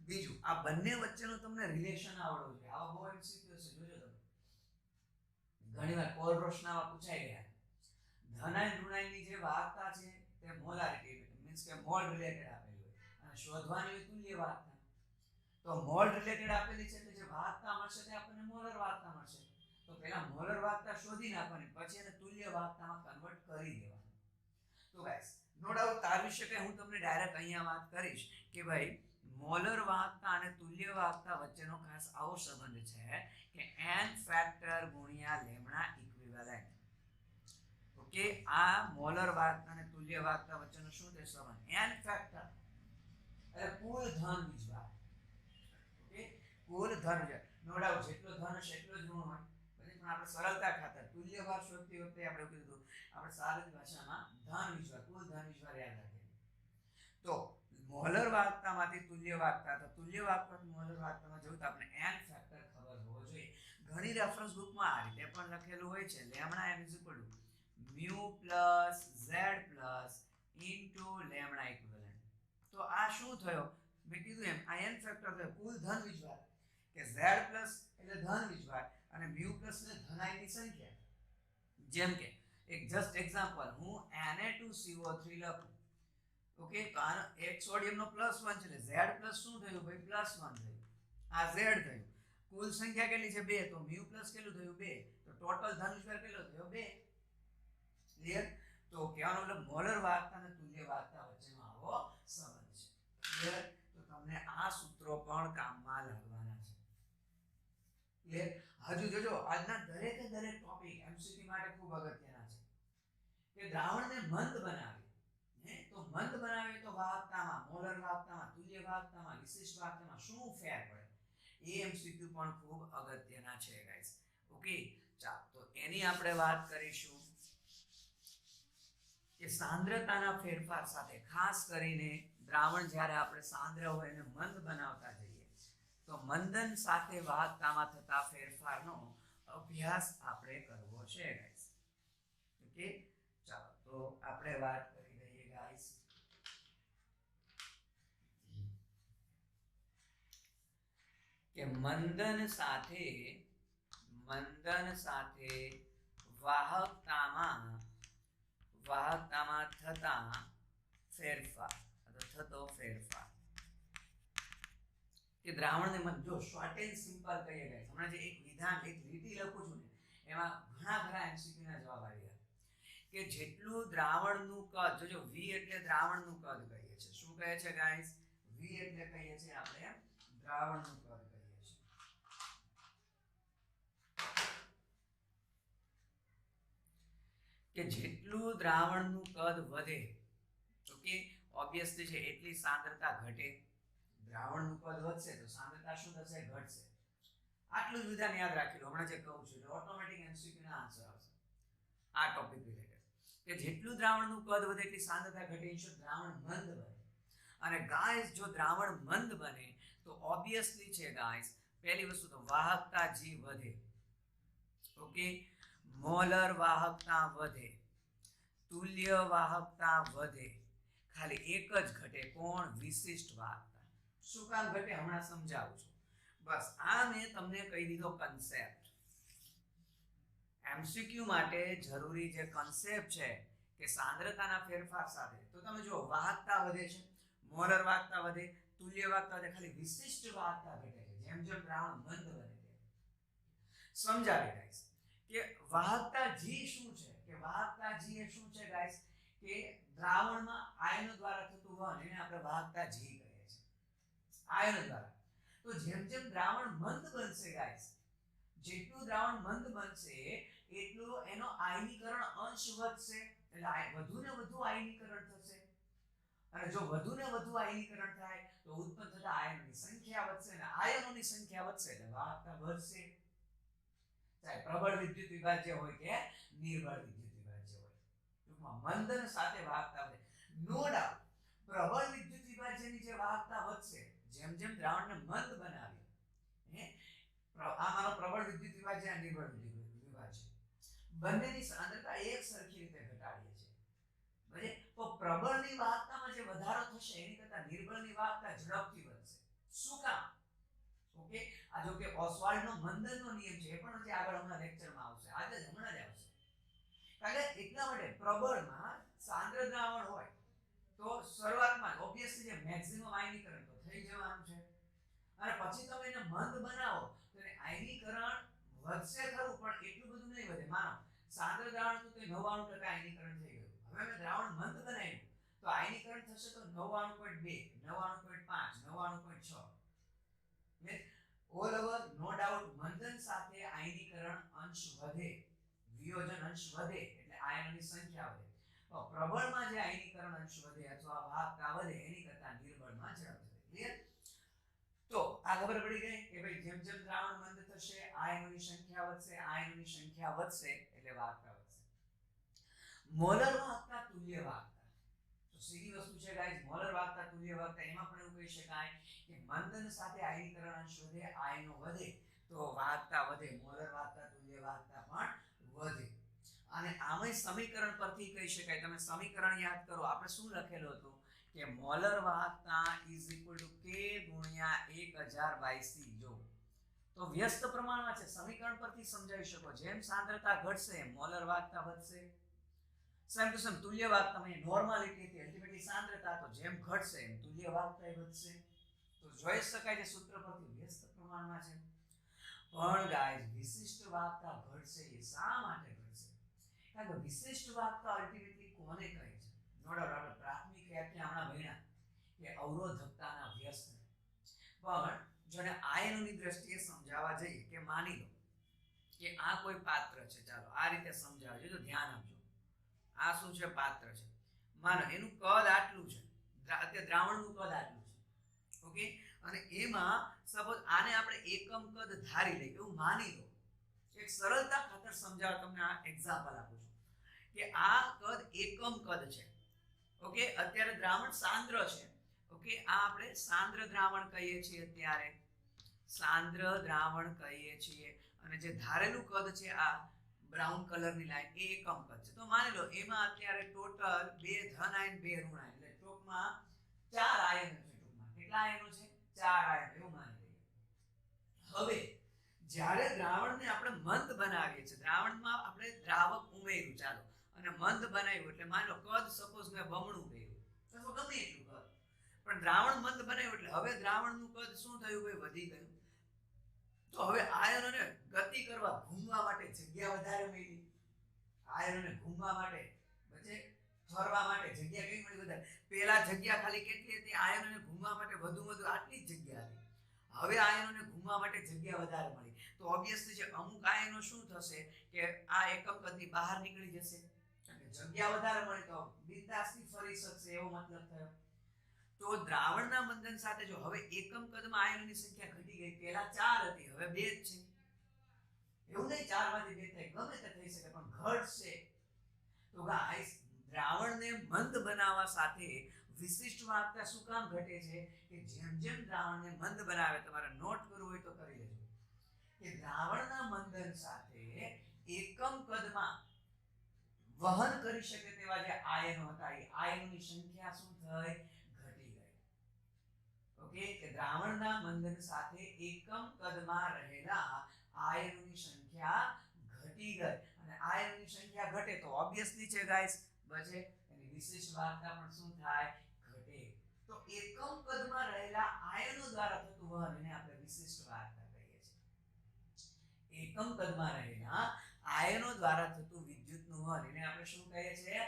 બીજું, આ બંને વચ્ચેનો તમને રિલેશન આવડવો જોઈએ. આવા બહુ એમસીક્યુ છે, જોજો તમે. ઘણીવાર કોલ રોશનામાં પૂછાઈ ગયા. ધનાયન ઋણાયનની જે વાહકતા છે તે મોલારિટી મીન્સ કે મોલ રિલેટેડ આપેલી હોય અને શોધવાની હોય તુલ્ય વાહકતા. તો મોલ રિલેટેડ આપેલી છે તો જે વાહકતા મળશે તે આપણને મોલર વાહકતા મળશે. તો પહેલા મોલર વાહકતા શોધી નાખવાની, પછી એને તુલ્ય વાહકતામાં કન્વર્ટ કરી દેવાની. તો ગાઈસ નો ડાઉટ તારવી શકાય. હું તમને ડાયરેક્ટ અહીંયા વાત કરીશ કે ભાઈ મોલર વાહકતા અને તુલ્ય વાહકતા વચ્ચેનો ખાસ આવો સંબંધ છે કે n ફેક્ટર ગુણ્યા લેમ્ડા ઇક્વિવેલેન્ટ. ઓકે, આ મોલર વાહકતા અને તુલ્ય વાહકતા વચ્ચેનો શું છે સંબંધ? n ફેક્ટર એટલે કુલ ધન વીજભાર. ઓકે, કુલ ધન છે, નો ડાઉટ જેટલો ધન હશે એટલો જ ઋણ હોય. પછી પણ આપણે સરળતા ખાતર તુલ્ય ભાર શોધતી વખતે આપણે કીધું આપણે સારી ભાષામાં ધન વીજભાર, કુલ ધન વીજભાર યાદ રાખીએ. તો મોલર વાહકતામાંથી તુલ્ય વાહકતા, તો તુલ્ય વાહકતાથી મોલર વાહકતામાં જવું તો આપણે n ફેક્ટર ખબર હોવો જોઈએ. ઘણી રેફરન્સ બુકમાં આ રીતે પણ લખેલું હોય છે, lambda n μ plus z plus into lambda equivalent. તો આ શું થયો? મેં કીધું એમ આ n ફેક્ટર થયો કુલ ધન વીજભાર, કે z પ્લસ એટલે ધન વીજભાર અને μ પ્લસ એટલે ધનાયની સંખ્યા. જેમ કે એક જસ્ટ એક્ઝામ્પલ, હું Na2CO3 લખું. ઓકે, તો આ એક સોડિયમનો +1 છે એટલે Z પ્લસ શું થયું ભાઈ? +1 થયું. આ Z થયું. કુલ સંખ્યા કેટલી છે? 2. તો μ પ્લસ કેટલું થયું? 2. તો ટોટલ ધન વીજભાર કેટલો થયો? 2. ક્લિયર? તો કહેવાનો મતલબ મોલર વાહકતા અને તુલ્ય વાહકતા વચ્ચેનો આવો સંબંધ છે. ક્લિયર? તો તમને આ સૂત્રો પણ કામમાં લાગવાના છે. ક્લિયર? હજુ જોજો, આજના દરેકે દરેક ટોપિક MCQ માટે ખૂબ અગત્યના છે કે દ્રાવણને મંદ બનાવે. તો મંદ બનાવે તો વાહકતામાં, મોલર વાહકતામાં, તુલ્ય વાહકતામાં, વિશિષ્ટ વાહકતામાં શું ફેર પડે? એ MCQ પણ ખૂબ અગત્યના છે ગાઈસ. ઓકે, ચાલો તો એની આપણે વાત કરીશું કે સાંદ્રતાના ફેરફાર સાથે, ખાસ કરીને દ્રાવણ જ્યારે આપણે સાંદ્ર હોય એને મંદ બનાવતા જઈએ તો મંદન સાથે વાહકતામાં થતા ફેરફારનો અભ્યાસ આપણે કરવો છે ગાઈસ. ઓકે, ચાલો તો આપણે વાત કરી દઈએ ગાઈસ કે મંદન સાથે વાહકતામાં થતા ફેરફાર થતો ફેરફાર કે દ્રાવણને મંદ, જો શોર્ટ એન્ડ સિમ્પલ કહીએ ગાઈસ, હમણાં જે એક વિધાન એક લીટી લખું છું ને એમાં ઘણા MCQ ના જવાબ આવ્યા કે જેટલું દ્રાવણનું કદ, જોજો V એટલે દ્રાવણનું કદ કહીએ છીએ. શું કહે છે ગાઈસ? V એટલે કહીએ છીએ આપણે દ્રાવણનું કદ કહીએ છીએ. કે જેટલું દ્રાવણનું કદ વધે, ઓકે, ઓબ્વિયસલી છે એટલી સાંદ્રતા ઘટે. દ્રાવણનું કદ વધશે તો સાંદ્રતા શું થશે? ઘટશે. આટલું જ વિધાન યાદ રાખી લો, હમણાં જે કહું છું એટલે ઓટોમેટિક MCQ ના આન્સર આવશે આ ટોપિક રિલેટેડ. કે જેટલું દ્રાવણનું કદ વધે એટલી સાંદ્રતા ઘટે, એટલે દ્રાવણ મંદ બને. અને ગાઈસ જો દ્રાવણ મંદ બને તો ઓબ્વિયસલી છે ગાઈસ, પહેલી વસ્તુ તો વાહકતા G વધે. ઓકે, મોલર વાહકતા વધે, તુલ્ય વાહકતા વધે, ખાલી એક જ ઘટે, કોણ? વિશિષ્ટ વાહકતા. શું કામ ઘટે? હમણાં સમજાવું છું. બસ આ મેં તમને કહી દીધો કન્સેપ્ટ. MCQ માટે જરૂરી જે કન્સેપ્ટ છે કે સાંદ્રતાના ફેરફાર સાથે, તો તમે જો વાહકતા વધે છે, મોલર વાહકતા વધે, તુલ્ય વાહકતા વધે, ખાલી વિશિષ્ટ વાહકતા ઘટે છે જેમ જેમ દ્રાવણ મંદ બને છે. સમજાવી ગાઈસ કે વાહકતા G શું છે? કે વાહકતા G એ શું છે ગાઈસ? કે દ્રાવણમાં આયનો દ્વારા થતું વહન, એને આપણે વાહકતા G કહીએ છીએ, આયનો દ્વારા. તો જેમ જેમ દ્રાવણ મંદ બનશે ગાઈસ, જેટલું દ્રાવણ મંદ બનશે એટલું એનો આયનીકરણ અંશ વધશે, એટલે વધુ ને વધુ આયનીકરણ થશે. અને જો વધુ ને વધુ આયનીકરણ થાય તો ઉત્પન્ન થતા આયનોની સંખ્યા વધશે, અને આયનોની સંખ્યા વધશે એટલે વાહકતા વધશે. ચાહે પ્રબળ વિદ્યુત વિભાજ્ય હોય કે નિર્બળ વિદ્યુત વિભાજ્ય હોય, ટૂંકમાં મંદન સાથે વાહકતા વધે. નો ડાઉટ પ્રબળ વિદ્યુત વિભાજ્યની જે વાહકતા વધશે, જેમ જેમ દ્રાવણને મંદ બનાવીએ, આ મારો પ્રબળ વિદ્યુત વિભાજ્ય અને નિર્બળ વિદ્યુત વિભાજ્ય, બંનેની સાંદ્રતા એક સરખી રીતે ઘટાડીએ છીએ. બરાબર? તો પ્રબળની વાહકતામાં જે વધારો થશે એની કરતા નિર્બળની વાહકતા ઝડપથી વધશે. શું કામ? ઓકે, આ જો કે ઓસ્વાલ્ડનો મંદનનો નિયમ છે, એ પણ હજી આગળ હમણાં લેક્ચરમાં આવશે, આજે જ હમણાં જ આવશે. કારણ કે એટલા માટે પ્રબળમાં સાંદ્ર દ્રાવણ હોય તો શરૂઆતમાં ઓબ્વિયસલી જે મેક્સિમમ આયનીકરણ તો થઈ જવાનું છે, અને પછી તમે એને મંદ બનાવો તો એને આયનીકરણ વધશે ખરું, પણ એટલું બધું નહીં વધે. માનો સાંદ્ર દ્રાવણ તો 99% આયનીકરણ થઈ ગયું, હવે મેં દ્રાવણ મંદ બનાવ્યું તો આયનીકરણ થશે થશે તો 99.2, 99.5, 99.6. Means all over no doubt મંદન સાથે આયનીકરણ અંશ વધે, વિયોજન અંશ વધે એટલે આયનોની સંખ્યા વધે. તો પ્રબળમાં જે આયનીકરણ અંશ વધે અથવા વાહકતા વધે એની કરતા નિર્બળમાં ઝડપ વધે. ક્લિયર? તો આ ખબર પડી ગઈ કે ભાઈ જેમ જેમ દ્રાવણ મંદ થશે આયનોની સંખ્યા વધશે, આયનોની સંખ્યા વધશે એટલે વાહકતા વધશે. મોલર વાહકતા તુલ્ય વાહકતા, તો સીધી વસ્તુ છે ગાઈસ, મોલર વાહકતા તુલ્ય વાહકતા. એમાં પણ એવું કહી શકાય કે મંદન સાથે આયનીકરણ અંશ વધે, આયનો વધે તો વાહકતા વધે, મોલર વાહકતા તુલ્ય વાહકતા પણ વધે. અને આમાં સમીકરણ પરથી કહી શકાય, તમે સમીકરણ યાદ કરો, આપણે શું લખેલું હતું કે મોલર વાહકતા = K * 1000/c. જો તો વ્યસ્ત પ્રમાણમાં છે, સમીકરણ પરથી સમજાવી શકો. જેમ સાંદ્રતા ઘટશે એમ મોલર વાહકતા વધશે. સેમ ટુ સેમ તુલ્ય વાહકતા માં નોર્માલિટી હતી, અલ્ટિમેટલી સાંદ્રતા, તો જેમ ઘટશે એમ તુલ્ય વાહકતા વધશે. તો જોઈ શકાય છે સૂત્ર પરથી વ્યસ્ત પ્રમાણમાં છે. પણ ગાઈસ વિશિષ્ટ વાહકતા ઘટશે. એ શા માટે ઘટશે? કારણ કે વિશિષ્ટ વાહકતા અલ્ટિમેટલી કોને કહે છે? નો ડાઉટ આપણે પ્રાથમિક વ્યાખ્યા હમણાં ભણ્યા કે અવરોધકતાના વ્યસ્ત. પણ જોને આયનોની દ્રષ્ટિએ સમજાવવા જઈએ કે માની લો કે આ કોઈ પાત્ર છે, ચાલો આ રીતે સમજાવજો, તો ધ્યાન આપજો. આ શું છે? પાત્ર છે. માનો એનું કદ આટલું છે, અત્યારે દ્રાવણનું કદ આટલું છે, ઓકે. અને એમાં સપોઝ આને આપણે એકમ કદ ધારી લઈએ, એવું માની લો. એક સરળતા ખાતર સમજાવવા તમને આ એક્ઝામ્પલ આપું છું કે આ કદ એકમ કદ છે, ઓકે. અત્યારે દ્રાવણ સાંદ્ર છે, ઓકે. આ આપણે સાંદ્ર દ્રાવણ કહીએ છીએ, અત્યારે સાંદ્ર દ્રાવણ કહીએ છીએ. અને જે ધારેલું કદ છે આ બ્રાઉન કલરની લાઈન એ એકમ કદ છે. તો માની લો એમાં અત્યારે ટોટલ 2 ધન આયન 2 ઋણ આયન એટલે ટોટલમાં 4 આયન છે. ટોટલમાં કેટલા આયનો છે? 4 આયન, એવું માની લઈએ. હવે જ્યારે દ્રાવણને આપણે મંદ બનાવીએ છીએ, દ્રાવણમાં આપણે દ્રાવક ઉમેર્યું, ચાલો, અને મંદ બનાવ્યું એટલે માની લો કદ સપોઝ મેં બમણું કર્યું અથવા ગમે એટલું કદ, પણ દ્રાવણ મંદ બનાવ્યું એટલે હવે દ્રાવણનું કદ શું થયું? ભાઈ વધી ગયું. તો હવે આયનોને ગતિ કરવા, ઘૂમવા માટે જગ્યા વધારે મળી. આયનોને ઘૂમવા માટે, વચ્ચે ફરવા માટે જગ્યા કેવી મળી? વધારે. પહેલા જગ્યા ખાલી કેટલી હતી? આયનોને ઘૂમવા માટે વધુ આટલી જ જગ્યા હતી. હવે આયનોને ઘૂમવા માટે જગ્યા વધારે મળી. તો ઓબ્વિયસલી છે અમુક આયનો શું થશે કે આ એકમ કદની બહાર નીકળી જશે. કારણ કે જગ્યા વધારે મળી તો બિંદાસથી ફરી શકશે, એવો મતલબ થયો. તો દ્રાવણના મંદન સાથે જો હવે એકમ કદમાં આયનોની સંખ્યા ઘટી ગઈ, પહેલા 4 હતી હવે 2 જ છે. એવું નહીં 4 માંથી 2 થાય, ગમે તે થઈ શકે, પણ ઘટશે. તો ગાઈસ દ્રાવણને મંદ બનાવવા સાથે વિશિષ્ટ વાહકતા શું કામ ઘટે છે? કે જેમ જેમ દ્રાવણને મંદ બનાવે, તમારે નોટ કરવું હોય તો કરી લેજો કે દ્રાવણના મંદન સાથે એકમ કદમાં વહન કરી શકે તેવા જે આયનો હતા એ આયનોની સંખ્યા શું થઈ? ઘટી ગઈ. ઓકે. કે દ્રાવણના મંદન સાથે એકમ કદમાં રહેલા આયનોની સંખ્યા ઘટી ગઈ. અને આયનોની સંખ્યા ઘટે તો ઓબ્વિયસલી છે ગાઈસ બચે એની વિશિષ્ટ વાહકતા પણ શું થાય? ઘટે. તો એકમ કદમાં રહેલા આયનો દ્વારા થતું વહન એને આપણે વિશિષ્ટ વાહકતા કહીએ છીએ. એકમ કદમાં રહેલા આયનો દ્વારા થતું વિદ્યુતનું વહન એને આપણે શું કહીએ છીએ?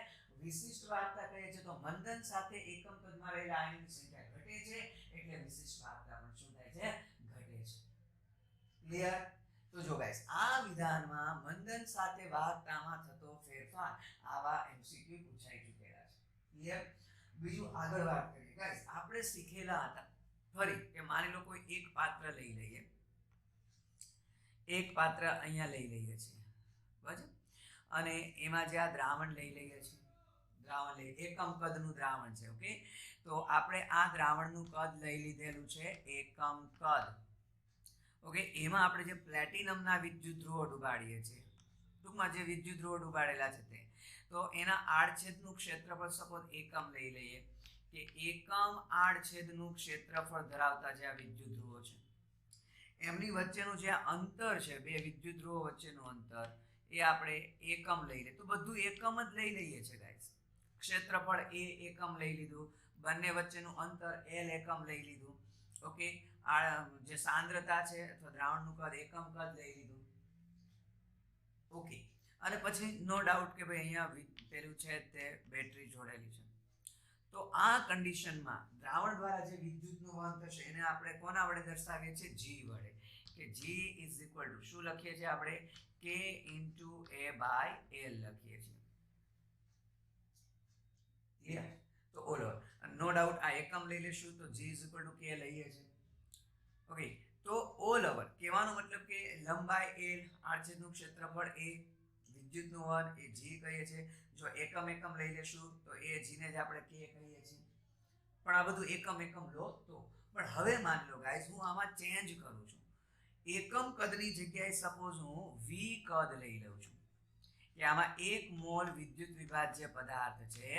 વિશિષ્ટ વાહકતા કહીએ છીએ. તો મંદન સાથે એકમ કદમાં રહેલા આયનોની સંખ્યા ઘટે છે એટલે વિશિષ્ટ વાહકતા પણ શું થાય છે? ઘટે છે. ક્લિયર? તો જો ગાઈસ આ વિધાનમાં મંદન સાથે વાહકતામાં થતો ફેરફાર આવા એમસીક્યુ પૂછાઈ ચૂકેલા છે. ક્લિયર? બીજું આગળ વાત કરીએ ગાઈસ, આપણે શીખેલા હતા ફરી કે માની લો કોઈ એક પાત્ર લઈ લઈએ, એક પાત્ર અહીંયા લઈ લઈએ છીએ, બરાબર? અને એમાં જે આ દ્રાવણ લઈ લઈએ છીએ, દ્રાવણ લઈ એકમ કદનું દ્રાવણ છે, ઓકે. તો આપણે આ દ્રાવણનું કદ લઈ લીધેલું છે એકમ કદ, ઓકે. એમાં આપણે જે પ્લેટિનમના વિદ્યુત ધ્રુવો ડુબાડીએ છીએ, ટૂંકમાં જે વિદ્યુત ધ્રુવો ડુબાડેલા છે તે, તો એના આડછેદનું ક્ષેત્રફળ સપોઝ એકમ લઈ લઈએ કે એકમ આડછેદનું ક્ષેત્રફળ ધરાવતા જે આ વિદ્યુત ધ્રુવો છે એમની વચ્ચેનું જે અંતર છે, બે વિદ્યુત ધ્રુવો વચ્ચેનું અંતર, એ આપણે એકમ લઈ લઈએ. તો બધું એકમ જ લઈ લઈએ છે ગાઈસ. ક્ષેત્રફળ એ એકમ લઈ લીધું, બંને વચ્ચેનું અંતર L એકમ લઈ લીધું, ઓકે. આ જે સાંદ્રતા છે અથવા દ્રાવણનું કદ એકમ કદ લઈ લીધું, ઓકે. અને પછી નો ડાઉટ કે ભાઈ અહીંયા પેલું છે તે બેટરી જોડેલી છે. તો આ કન્ડિશનમાં દ્રાવણ દ્વારા જે વિદ્યુતનું વહન થશે એને આપણે કોના વડે દર્શાવીએ છીએ? g વડે, કે g ઇઝ ઇક્વલ ટુ શું લખીએ છીએ આપણે? k into a by l લખીએ છીએ. ક્લિયર? તો ઓલ ઓવર નો ડાઉટ આ એકમ લઈ લેશું તો g is equal two k લઈએ છીએ. ઓકે, તો ઓલ ઓવર કહેવાનો મતલબ કે લંબાઈ l, આડછેદનું ક્ષેત્રફળ a, વિદ્યુતનું વહન એ g કહીએ છીએ. જો એકમ એકમ લઈ લેશું તો એ g ને જ આપણે k કહીએ છીએ. પણ આ બધું એકમ લો તો. પણ હવે માની લો ગાઈસ હું આમાં ચેન્જ કરું છું. એકમ કદની જગ્યાએ સપોઝ હું v કદ લઈ લઉં છું કે આમાં 1 મોલ વિદ્યુત વિભાજ્ય પદાર્થ છે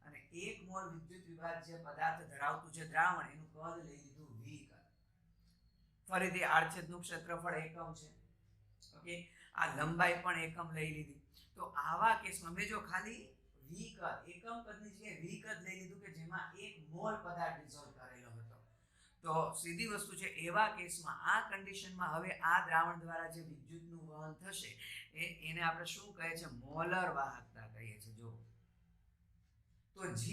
અને 1 મોલ વિદ્યુત વિભાજ્ય પદાર્થ ધરાવતું જે દ્રાવણ એનું કદ લઈ લીધું v કદ. ફરીથી આડછેદનું ક્ષેત્રફળ એકમ છે. ઓકે, આ લંબાઈ પણ એકમ લઈ લીધી. તો આવા કેસમાં મેં જો ખાલી v કદ એકમ કદની જગ્યાએ v કદ લઈ લીધું કે જેમાં 1 મોલ પદાર્થ ડિઝોલ્વ કરેલો હતો, તો સીધી વસ્તુ છે એવા કેસમાં આ કન્ડિશનમાં હવે આ દ્રાવણ દ્વારા જે વિદ્યુતનું વહન થશે એને આપણે શું કહે છે? મોલર વાહકતા કહીએ છીએ. જો તો g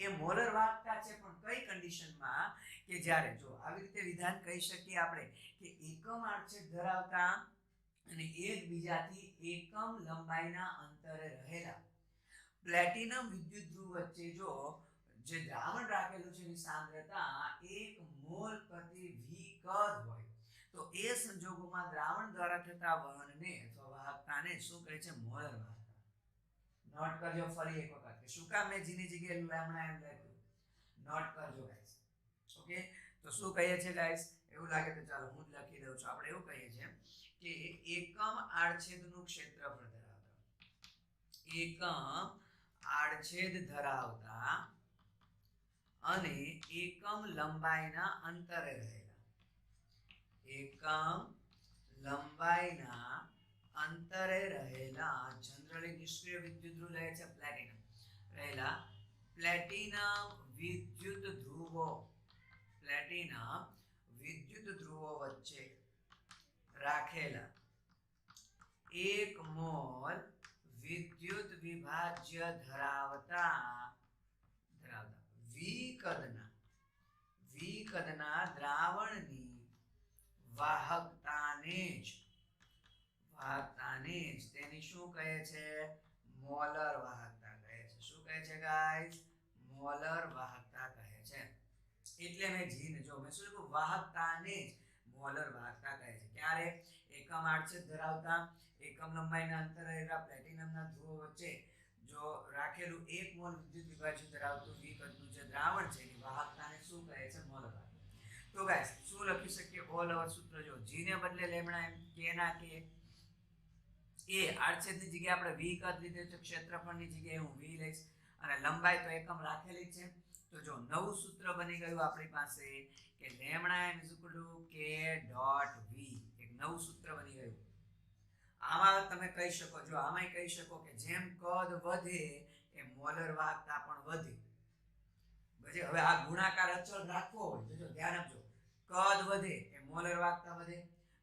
એ મોલર વાહકતા છે, પણ કઈ કન્ડિશનમાં? કે જ્યારે જો આવી રીતે વિધાન કહી શકીએ આપણે કે એકમ આડછેદ ધરાવતા અને એકબીજાથી એકમ લંબાઈના અંતરે રહેલા પ્લેટિનમ વિદ્યુત ધ્રુવ વચ્ચે જો જે દ્રાવણ રાખેલું છે એની સાંદ્રતા 1 મોલ પ્રતિ v કદ હોય તો એ સંજોગોમાં દ્રાવણ દ્વારા થતા વહનને અથવા વાહકતાને શું કહે છે? મોલર વાહકતા. નોટ કરજો ફરી એક વખત કે શું કામ મેં g ની જગ્યાએ લેમ્ડા એમ લખ્યું. નોટ કરજો ગાઈસ. ઓકે, તો શું કહીએ છીએ ગાઈસ? એવું લાગે તો ચાલો હું જ લખી દઉં છું. આપણે એવું કહીએ છીએ કે એકમ આડછેદનું ક્ષેત્રફળ ધરાવતા, એકમ આડછેદ ધરાવતા અને એકમ લંબાઈના અંતરે રહેલા, એકમ લંબાઈના અંતરે રહેલા જનરલી નિષ્ક્રિય વિદ્યુત ધ્રુવ રહે છે પ્લેટિનમ રહેલા પ્લેટિનમ વિદ્યુત ધ્રુવો, પ્લેટિનમ વિદ્યુત ધ્રુવો વચ્ચે રાખેલા 1 મોલ વિદ્યુત વિભાજ્ય ધરાવતા v કદના દ્રાવણની વાહકતાને જ તેની શું કહે છે? મોલર વાહકતા કહે છે. શું કહે છે ગાઈસ? મોલર વાહકતા કહે છે. એટલે મેં g ને જો મેં શું લખ્યું? વાહકતાને જ મોલર વાહકતા કહે છે. ક્યારે? એકમ આડછેદ ધરાવતા એકમ લંબાઈના અંતરે રહેલા પ્લેટિનમના ધ્રુવો વચ્ચે જો રાખેલું 1 મોલ વિદ્યુત વિભાજ્ય ધરાવતું v કદનું જે દ્રાવણ છે એની વાહકતાને શું કહે છે? મોલર વાહકતા. તો ગાઈસ શું લખી શકીએ? ઓલ ઓવર સૂત્ર જો g ને બદલે લેમ્ડા એમ k ના k, એ આડછેદની જગ્યાએ આપણે v કદ લીધું છે, ક્ષેત્રફળની જગ્યાએ હું v લઈશ અને લંબાઈ તો એકમ રાખેલી જ છે. તો જો નવું સૂત્ર બની ગયું આપણી પાસે કે lambda m k dot v. એક નવું સૂત્ર બની ગયું. આમાં તમે કહી શકો, જો આમાંય કહી શકો કે જેમ કદ વધે એ મોલર વાહકતા પણ વધે. પછી હવે આ ગુણાકાર અચળ રાખવો હોય તો જો ધ્યાન આપજો, કદ વધે એ મોલર વાહકતા વધે,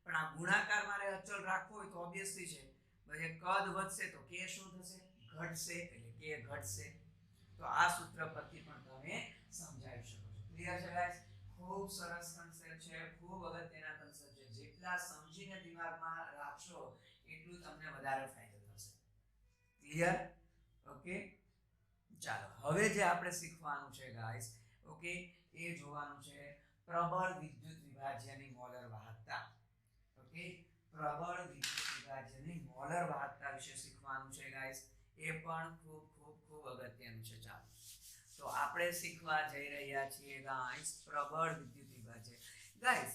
પણ આ ગુણાકાર મારે અચળ રાખવો હોય તો ઓબ્વિયસલી છે પછી કદ વધશે તો k શું થશે? ઘટશે, એટલે k ઘટશે. તો આ સૂત્ર પરથી પણ તમે સમજાવી શકો છો. ક્લિયર છે ગાઈસ? ખૂબ સરસ કન્સેપ્ટ છે, ખૂબ અગત્યના કન્સેપ્ટ છે. જેટલા સમજીને દિમાગમાં રાખશો એટલું તમને વધારે ફાયદો થશે. ક્લિયર? ઓકે, ચાલો હવે જે આપણે શીખવાનું છે ગાઈસ, ઓકે, એ જોવાનું છે પ્રબળ વિદ્યુત વિભાજ્યની મોલર વાહકતા. ઓકે, પ્રબળ વિદ્યુત વિભાજ્યની મોલર વાહકતા વિશે શીખવાનું છે ગાઈસ. એ પણ ખૂબ ખૂબ ખૂબ અગત્યનું છે. ચાલો તો આપણે શીખવા જઈ રહ્યા છીએ ગાઈસ પ્રબળ વિદ્યુત વિભાજ્ય. ગાઈસ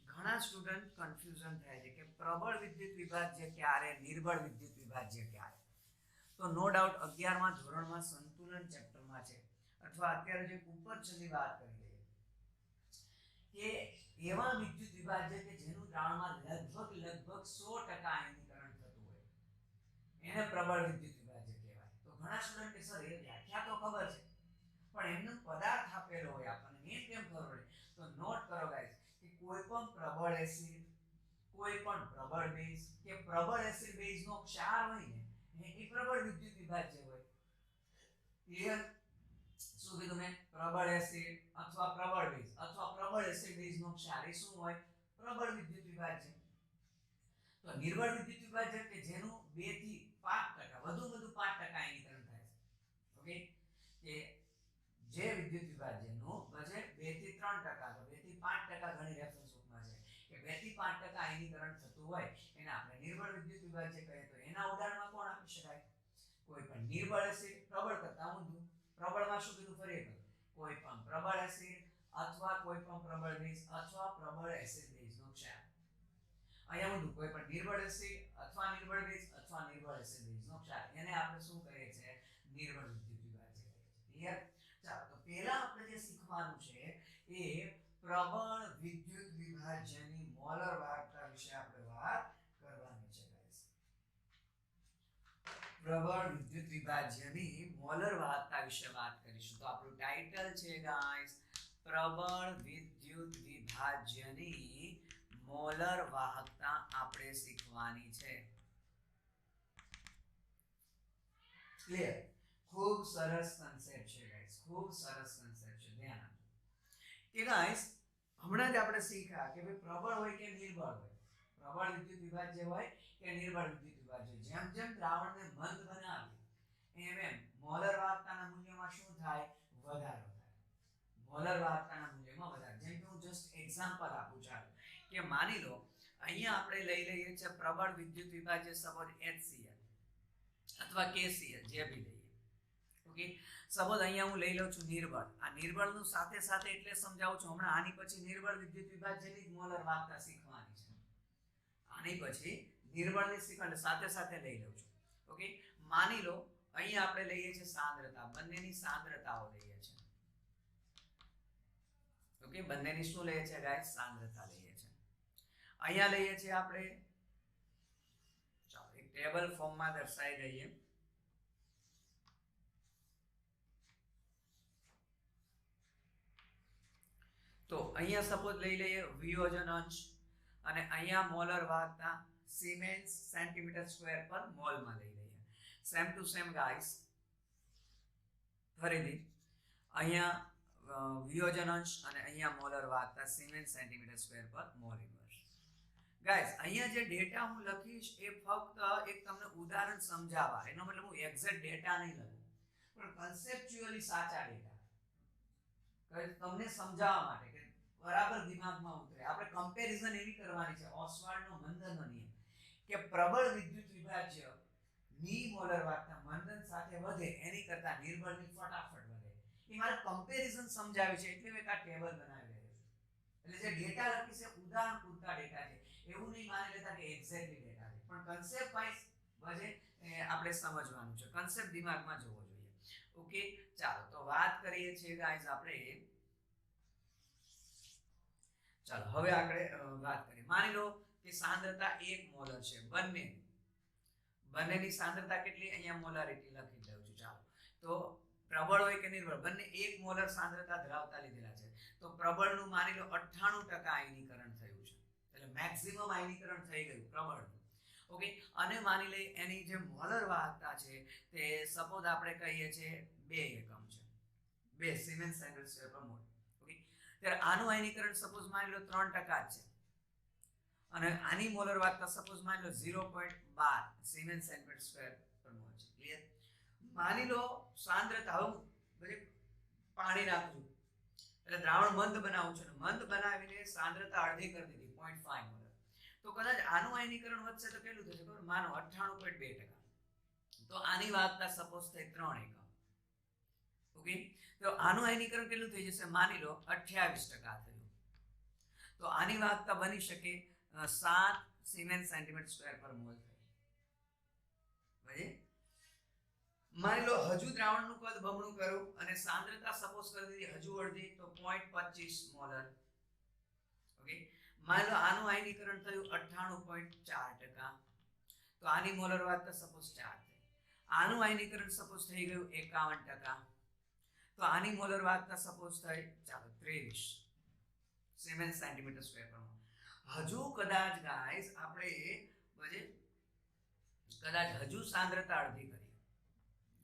ઘણા સ્ટુડન્ટ કન્ફ્યુઝન થાય છે કે પ્રબળ વિદ્યુત વિભાજ્ય ક્યારે, નિર્બળ વિદ્યુત વિભાજ્ય ક્યારે? તો નો ડાઉટ 11મા ધોરણમાં સંતુલન ચેપ્ટરમાં છે, અથવા અત્યારે જે ઉપર છેલ્લી વાત કરી રહી કે એવા વિદ્યુત વિભાજ્ય કે જેનું દ્રાવણમાં લગભગ 100% આયનીકરણ થતું હોય એને પ્રબળ વિદ્યુત વિભાજ્ય કહેવાય. તો ઘણા સ્ટુડન્ટ કે સર એ વ્યાખ્યા તો ખબર છે પણ એમનો પદાર્થ આપેલો હોય આપણને એ કેમ ખબર પડે? તો નોટ કરો ગાઈસ કે કોઈ પણ પ્રબળ એસિડ, કોઈ પણ પ્રબળ બેઝ કે પ્રબળ એસિડ બેઝનો ક્ષાર હોય ને એ પ્રબળ વિદ્યુત વિભાજ્ય હોય. ક્લિયર? શું કીધું મેં? અથવા પ્રબળ બેઝ અથવા પ્રબળ એસિડ બેઝનો ક્ષાર એ શું હોય? પ્રબળ વિદ્યુત વિભાજ્ય. તો નિર્બળ વિદ્યુત વિભાજ્ય કે જેનું 2 થી 5% વધુ 5% આયનીકરણ થાય છે. ઓકે, કે જે વિદ્યુત વિભાજ્યનું બજેટ 2 થી 3%, તો 2 થી 5% ઘણી રેફરન્સ બુકમાં છે કે 2 થી 5% આયનીકરણ થતું હોય એને આપણે નિર્બળ વિદ્યુત વિભાજ્ય કહીએ. તો એના ઉદાહરણમાં કોણ આપી શકાય? કોઈ પણ નિર્બળ એસિડ, પ્રબળ કરતા ઊંધું. પ્રબળમાં શું કીધું ફરી એકવાર? કોઈ પણ પ્રબળ એસિડ અથવા કોઈ પણ પ્રબળ બેઝ અથવા પ્રબળ એસિડ બેઝનો ક્ષાર. અહીંયા ઊંધું, કોઈ પણ નિર્બળ એસિડ અથવા નિર્બળ બેઝ અથવા નિર્બળ એસિડ બેઝનો ક્ષાર, એને આપણે શું કહીએ છીએ? નિર્બળ વિદ્યુત વિભાજ્ય કહીએ છીએ. ક્લિયર? ચાલો, તો પહેલા આપણે જે શીખવાનું છે એ પ્રબળ વિદ્યુત વિભાજ્યની મોલર વાહકતા વિશે આપણે વાત કરવાની છે ગાઈસ. પ્રબળ વિદ્યુત વિભાજ્યની મોલર વાહકતા વિશે વાત કરીશું. તો આપણું ટાઇટલ છે ગાઈસ પ્રબળ વિદ્યુત વિભાજ્યની મોલર વાહકતા આપણે શીખવાની છે. ક્લિયર? ખૂબ સરસ કન્સેપ્ટ છે ગાઈસ, ખૂબ સરસ કન્સેપ્ટ છે. ધ્યાન આપજો કે ગાઈસ હમણાં જ આપણે શીખ્યા કે ભાઈ પ્રબળ હોય કે નિર્બળ હોય, પ્રબળ વિદ્યુત વિભાજ્ય હોય કે નિર્બળ વિદ્યુત વિભાજ્ય, જેમ જેમ દ્રાવણને મંદ બનાવીએ એમ મોલર વાહકતાના મૂલ્યમાં શું થાય? વધારો થાય. મોલર વાહકતાના મૂલ્યમાં વધારો. જેમ કે હું જસ્ટ એક્ઝામ્પલ આપું, ચાલો કે માની લો અહીંયા આપણે લઈ લઈએ છીએ પ્રબળ વિદ્યુત વિભાજ્ય સપોઝ HCl અથવા KCl, જે બી લઈએ. ઓકે, સપોઝ અહીંયા હું લઈ લઉં છું નિર્બળ. આ નિર્બળનું સાથે સાથે એટલે સમજાવું છું, હમણાં આની પછી નિર્બળ વિદ્યુત વિભાજ્યની જ મોલર વાહકતા શીખવાની છે. આની પછી નિર્બળની શીખવાની સાથે સાથે લઈ લઉં છું. ઓકે, માની લો અહીંયા આપણે લઈએ છીએ સાંદ્રતા, બંનેની સાંદ્રતાઓ લઈએ છીએ. ઓકે, બંનેની શું લઈએ છીએ ગાઈસ? સાંદ્રતા લઈએ છીએ. અહીંયા લઈએ છીએ આપણે, ચાલો એક ટેબલ ફોર્મમાં દર્શાવી દઈએ. તો અહીંયા સપોઝ લઈ લઈએ વિયોજન અંશ અને અહીંયા મોલર વાહકતા સિમેન્સ સેન્ટીમીટર સ્ક્વેર પર મોલમાં લઈ લઈએ. સેમ ટુ સેમ ગાઈસ, ફરીથી અહીંયા વિયોજન અંશ અને અહીંયા મોલર વાહકતા સિમેન્સ સેન્ટીમીટર સ્ક્વેર પર મોલ ઇન્વર્સ. ગાઈસ અહીંયા જે ડેટા હું લખીશ એ ફક્ત એક તમને ઉદાહરણ સમજાવવા, એનો મતલબ હું એક્ઝેક્ટ ડેટા નહીં લખું, પણ કન્સેપ્ચ્યુઅલી સાચા ડેટા તમને સમજાવવા માટે કે બરાબર દિમાગમાં ઉતરે. આપણે કમ્પેરિઝન એવી કરવાની છે, ઓસ્વાલ્ડનો મંદનનો નિયમ કે પ્રબળ વિદ્યુત વિભાજ્ય ની મોલર વાહકતા મંદન સાથે વધે એની કરતા નિર્બળની ફટાફટ વધે. એ મારે કમ્પેરિઝન સમજાવે છે, એટલે મેં આ ટેબલ બનાવી રહ્યો છું. એટલે જે ડેટા લખી છે ઉદાહરણ પૂરતા ડેટા છે, એવું નહીં માની લેતા કે એક્ઝેક્ટલી ડેટા છે, પણ કન્સેપ્ટ વાઇઝ વજે આપણે સમજવાનું છે, કન્સેપ્ટ દિમાગમાં જોવો જોઈએ. ઓકે, ચાલો તો વાત કરીએ છીએ ગાઈઝ આપણે. ચાલો હવે આપણે વાત કરીએ. માની લો કે સાંદ્રતા 1 મોલર છે, બંનેની સાંદ્રતા કેટલી? અહીંયા મોલારિટી લખી દઉં છું. ચાલો તો પ્રબળ હોય કે નિર્બળ, બંને 1 મોલર સાંદ્રતા ધરાવતા લીધેલા છે. તો પ્રબળનું માની લો 98% આયનીકરણ થયું છે, એટલે મેક્સિમમ આયનીકરણ થઈ ગયું પ્રબળનું. ઓકે, અને માની લઈએ એની જે મોલર વાહકતા છે તે સપોઝ આપણે કહીએ છીએ 2 એકમ છે, 2 સિમેન્સ સેન્ટીમીટર પર મોલ. ઓકે, ત્યારે આનું આયનીકરણ સપોઝ માની લો 3% છે અને આની મોલર વાહકતા સપોઝ માની લો 0.12 સિમેન્સ સેન્ટીમીટર સ્ક્વેર પર મોલ છે. ક્લિયર? માની લો સાંદ્રતા, હવે પાણી નાખું એટલે દ્રાવણ મંદ બનાવું છું, મંદ બનાવીને સાંદ્રતા અડધી કરી દીધી 0.5 મોલર. તો કદાચ આનું આયનીકરણ વધશે તો કેટલું થશે ખબર? માનો 98.2%. તો આની વાહકતા સપોઝ થઈ 3 એકમ. ઓકે, તો આનું આયનીકરણ કેટલું થઈ જશે? માની લો 28% થયું. તો આની વાહકતા બની શકે 7 સિમેન્સ સેન્ટીમીટર સ્ક્વેર પર મોલ થઈ. બરાબર? માની લો હજુ દ્રાવણનું કદ બમણું કરું અને સાંદ્રતા સપોઝ કરી દીધી હજુ અડધી, તો 0.25 મોલર. ઓકે, માની લો આનું આયનીકરણ થયું 98.4%. તો આની મોલર વાહકતા સપોઝ 4 થઈ. આનું આયનીકરણ સપોઝ થઈ ગયું 51%. તો આની મોલર વાહકતા સપોઝ થઈ ચાલો 23 સિમેન્સ સેન્ટીમીટર સ્ક્વેર પર મોલ. હજુ કદાચ ગાઈસ આપણે કદાચ હજુ સાંદ્રતા અડધી કરી.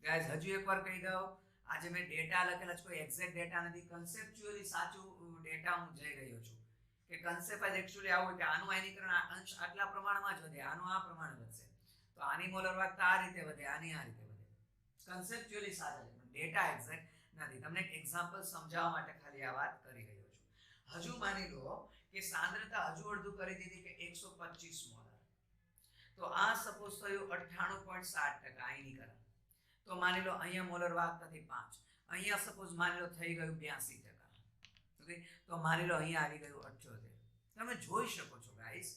ગાઈસ હજુ એકવાર કહી દઉં, આજે મેં ડેટા લખેલા છે, કોઈ એક્ઝેક્ટ ડેટા નથી, કન્સેપ્ચ્યુઅલી સાચું ડેટા હું જઈ રહ્યો છું કે કન્સેપ્ટ જ એકચ્યુઅલી આવું કે આનું આયનીકરણ અંશ આટલા પ્રમાણમાં જ વધે, આનું આ પ્રમાણ વધશે, તો આની મોલર વાહકતા આ રીતે વધે, આની આ રીતે વધે. કન્સેપ્ચ્યુઅલી સાચા છે પણ ડેટા એક્ઝેક્ટ નથી. તમને એક એક્ઝામ્પલ સમજાવવા માટે ખાલી આ વાત કરી રહ્યો છું. હજુ માની લો કે સાંદ્રતા હજુ અડધું કરી દીધી કે 125 મોલર, તો આ સપોઝ થયું 98.7% આયનીકરણ. તો માની લો અહીંયા મોલર વાહકતા થી 5, અહીંયા સપોઝ માની લો થઈ ગયું 82%. ઓકે, તો માની લો અહીંયા આવી ગયું 78. તમે જોઈ શકો છો ગાઈસ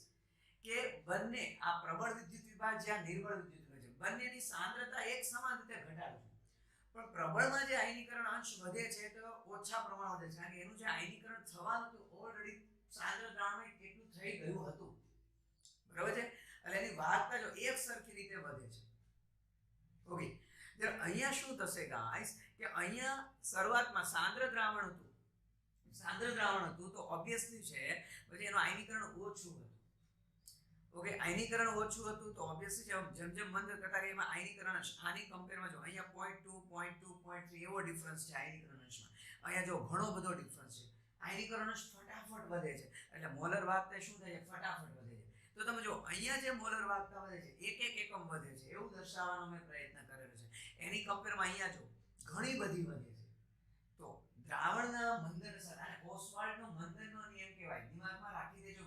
કે બંને આ પ્રબળ વિદ્યુત વિભાજ્ય આ નિર્બળ વિદ્યુત વિભાજ્ય બંનેની સાંદ્રતા એક સમાન રીતે ઘટાડે છે, પણ પ્રબળમાં જે આયનીકરણ અંશ વધે છે તો ઓછા પ્રમાણમાં વધે છે, કારણ કે એનું જે આયનીકરણ થવાનું હતું ઓલરેડી સાંદ્ર દ્રાવણમાં કેટલું થઈ ગયું હતું, બરાબર છે, એટલે એની વાહકતા જો એક સરખી રીતે વધે છે. ઓકે, અહીંયા શું થશે ગાઈસ કે અહીંયા શરૂઆતમાં સાંદ્ર દ્રાવણ હતું તો ઓબ્વિયસલી છે પછી એનું આયનીકરણ ઓછું હતું. ઓકે, આયનીકરણ ઓછું હતું તો ઓબ્વિયસલી જેમ જેમ મંદ કરતા ગયા એમાં આયનીકરણ આની કમ્પેરમાં જો અહીંયા 0.2 0.3 એવો ડિફરન્સ છે આયનીકરણ અંશમાં, અહીંયા જો ઘણો બધો ડિફરન્સ છે, આયનીકરણ અંશ ફટાફટ વધે છે એટલે મોલર વાહકતા શું થાય છે, ફટાફટ વધે છે. તો તમે જો અહીંયા જે મોલર વાહકતા વધે છે એક એક એકમ વધે છે એવું દર્શાવવાનો મેં પ્રયત્ન કરેલો છે, એની કમ્પેરમાં અહીંયા જો ઘણી બધી વધે છે. તો દ્રાવણના મંદન સાથે અને ઓસ્વાલ્ડનો મંદનનો નિયમ કહેવાય, દિમાગમાં રાખી દેજો.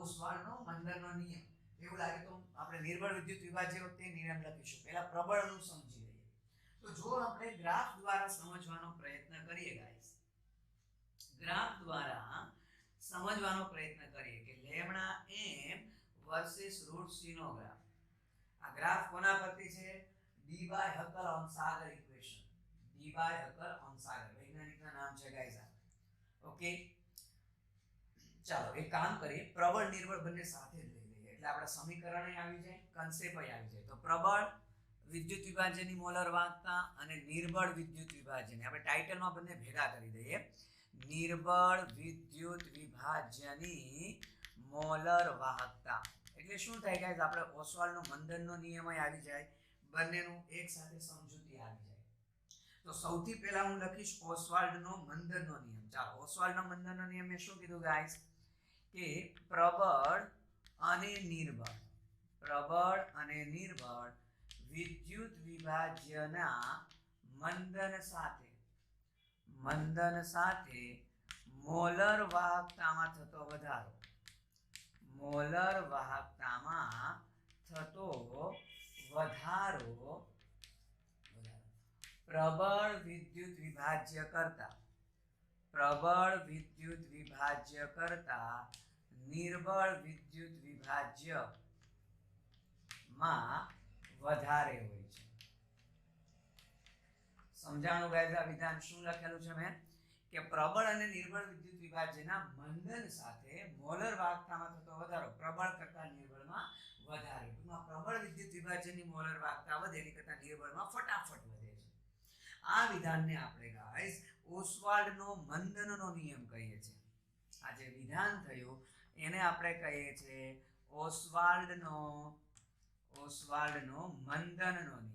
ઓસ્વાલ્ડનો મંદનનો નિયમ એવું લાગે તો આપણે નિર્બળ વિદ્યુત વિભાજ્ય વખતે નિયમ લખીશું, પહેલા પ્રબળનું સમજી લઈએ. તો જો આપણે ગ્રાફ દ્વારા સમજવાનો પ્રયત્ન કરીએ ગાઈસ, ગ્રાફ દ્વારા સમજવાનો પ્રયત્ન કરીએ કે lambda m versus root c નો ગ્રાફ. આ ગ્રાફ કોના પરથી છે, Debye Huckel Onsager equation. Debye Huckel Onsager વૈજ્ઞાનિકના નામ છે ગાઈસ આ. ઓકે, ચાલો એક કામ કરીએ, પ્રબળ નિર્બળ બંને સાથે જ લઈ લઈએ એટલે આપણા સમીકરણે આવી જાય, કન્સેપ્ટ આવી જાય. તો પ્રબળ વિદ્યુત વિભાજ્યની મોલર વાહકતા અને નિર્બળ વિદ્યુત વિભાજ્યની આપણે ટાઇટલમાં બંને ભેગા કરી દઈએ. નિર્બળ વિદ્યુત વિભાજ્યની મોલર વાહકતા એટલે શું થાય ગાઈસ, આપણે ઓસ્વાલ્ડનો મંદનનો નિયમ આવી જાય, બંનેનું એક સાથે સમજૂતી આવી જાય. તો સૌથી પહેલા હું લખીશ ઓસ્વાલ્ડનો મંદનનો નિયમ. ચાલો, ઓસ્વાલ્ડનો મંદનનો નિયમ મેં શું કીધું ગાઈસ કે પ્રબળ અને નિર્બળ વિદ્યુત વિભાજ્યના મંદન સાથે મોલર વાહકતામાં થતો વધારો, પ્રબળ વિદ્યુત વિભાજ્ય કરતા નિર્બળ વિદ્યુત વિભાજ્યમાં વધારે હોય છે. સમજાણું ગાઈસ? આ વિધાન શું લખેલું છે મેં કે પ્રબળ અને નિર્બળ વિદ્યુત વિભાજ્યના મંદન સાથે મોલર વાહકતામાં થતો વધારો પ્રબળ કરતા નિર્બળમાં વધારે. ટૂંકમાં પ્રબળ વિદ્યુત વિભાજ્યની મોલર વાહકતા વધે એની કરતા નિર્બળમાં ફટાફટ વધે છે. આ વિધાનને આપણે ગાઈસ ઓસ્વાલ્ડનો મંદનનો નિયમ કહીએ છીએ. આ જે વિધાન થયું એને આપણે કહીએ છીએ ઓસ્વાલ્ડનો મંદનનો નિયમ.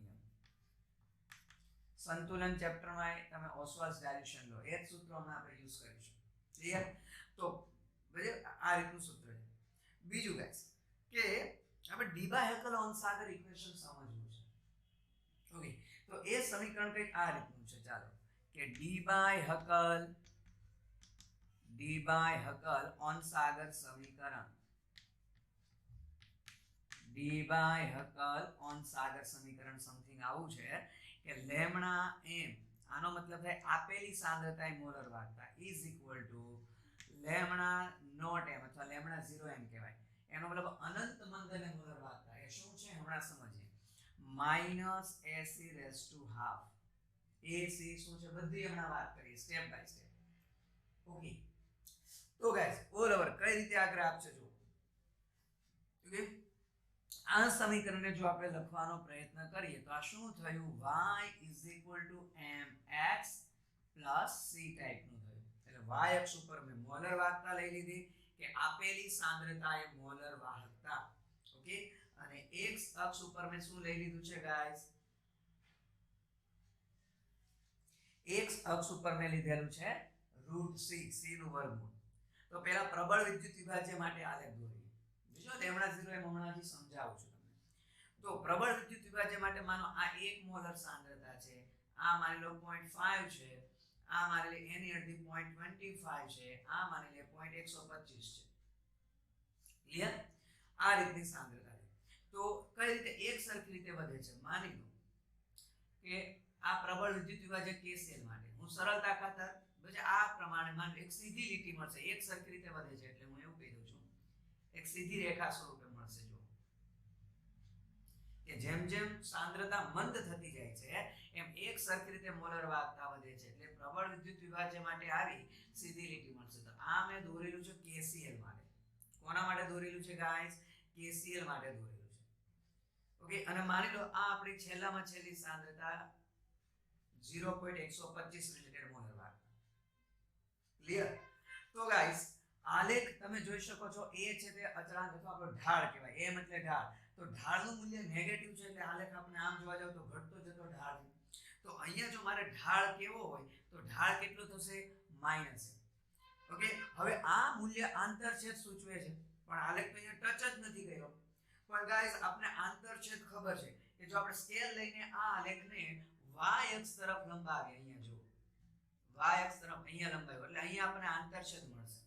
સંતુલન ચેપ્ટરમાં તમે ઓસ્વાલ્ડ્સ ડાયલ્યુશન લો, એ જ સૂત્રોને આપણે યુઝ કરીશું. ક્લિયર? તો આ રીતનું સૂત્ર છે. બીજું ગાઈસ કે આપણે Debye Huckel Onsager equation સમજવું છે. ઓકે, તો એ સમીકરણ કંઈક આ રીતનું છે. ચાલો કે ડી બાય હકલ ઓન સાગર સમીકરણ. ડી બાય હકલ ઓન સાગર સમીકરણ સમથિંગ આવું છે કે લેમ્ડા m, આનો મતલબ છે આપેલી સાંદ્રતા એ મોલર વાહકતા is equal to lambda not m અથવા લેમ્ડા 0 m કહેવાય. એનો મતલબ અનંત મંદન મોલર વાહકતા એ શું છે હમણાં સમજીએ. Minus AC raise to half. AC શું છે બધી હમણાં વાત કરીએ સ્ટેપ બાય સ્ટેપ. ઓકે, તો ગાઈસ ઓલ ઓવર કઈ રીતે આ ગ્રાફ છે જો. ઓકે, આ સમીકરણને જો આપણે લખવાનો પ્રયત્ન કરીએ તો આ શું થયું, y is equal to mx plus c ટાઈપનું થયું. એટલે y અક્ષ ઉપર મેં મોલર વાહકતા લઈ લીધી કે આપેલી સાંદ્રતા એ મોલર વાહકતા. ઓકે, અને x અક્ષ ઉપર મેં શું લઈ લીધું છે ગાઈસ, અક્ષ ઉપર મેં લીધેલું છે √c, c નું વર્ગમૂળ. તો પહેલા પ્રબળ વિદ્યુત વિભાજ્ય માટે આલેખ દોરીએ. જો લેમડા 0 એમ હમણાં જ સમજાવું છું તમને. તો પ્રબળ વિદ્યુત વિભાજ્ય માટે માનો આ 1 મોલર સાંદ્રતા છે, આ માની લો 0.5 છે, આ માની લે એની અડધી 0.25 છે, આ માની લે 0.125 છે. ક્લિયર? આ રીતની સાંદ્રતા છે. તો કઈ રીતે એક સરખી રીતે વધે છે? માની લો કે આ પ્રબળ વિદ્યુત વિભાજક KCl માટે હું સરળતા ખાતર પછી આ પ્રમાણે માન એક સીધી લીટી મળશે, એક સરખી રીતે વધે છે એટલે હું એવું કહી દઉં છું એક સીધી રેખા સ્વરૂપે મળશે. જો કે જેમ જેમ સાંદ્રતા મંદ થતી જાય છે એમ એક સરખી રીતે મોલર વાહકતા વધે છે એટલે પ્રબળ વિદ્યુત વિભાજ્ય માટે આવી સીધી લીટી મળશે. તો આ મેં દોરેલું છે KCl માટે. કોના માટે દોરેલું છે ગાઈસ? KCl માટે દોરેલું છે. ઓકે, અને માની લો આ આપણી છેલ્લામાં છેલ્લી સાંદ્રતા 0.125 રિલેટેડ મોલર વાહકતા. ક્લિયર? તો ગાઈસ આલેખ તમે જોઈ શકો છો, એ છે તે અચળાંક અથવા આપણો ઢાળ કહેવાય. એમ એટલે ઢાળ. તો ઢાળનું મૂલ્ય નેગેટિવ છે એટલે આલેખ આપણે આમ જોવા જાવ તો ઘટતો જતો ઢાળ છે. તો અહીંયા જો મારે ઢાળ કેવો હોય તો ઢાળ કેટલો થશે? માઈનસ. ઓકે, હવે આ મૂલ્ય આંતરછેદ સૂચવે છે પણ આલેખ તો અહીંયા ટચ જ નથી કર્યો. પણ ગાઈસ આપણે આંતરછેદ ખબર છે કે જો આપણે સ્કેલ લઈને આ આલેખને y અક્ષ તરફ લંબાવીએ, અહીંયા જો y અક્ષ તરફ અહીંયા લંબાવ્યો એટલે અહીંયા આપણને આંતરછેદ મળશે.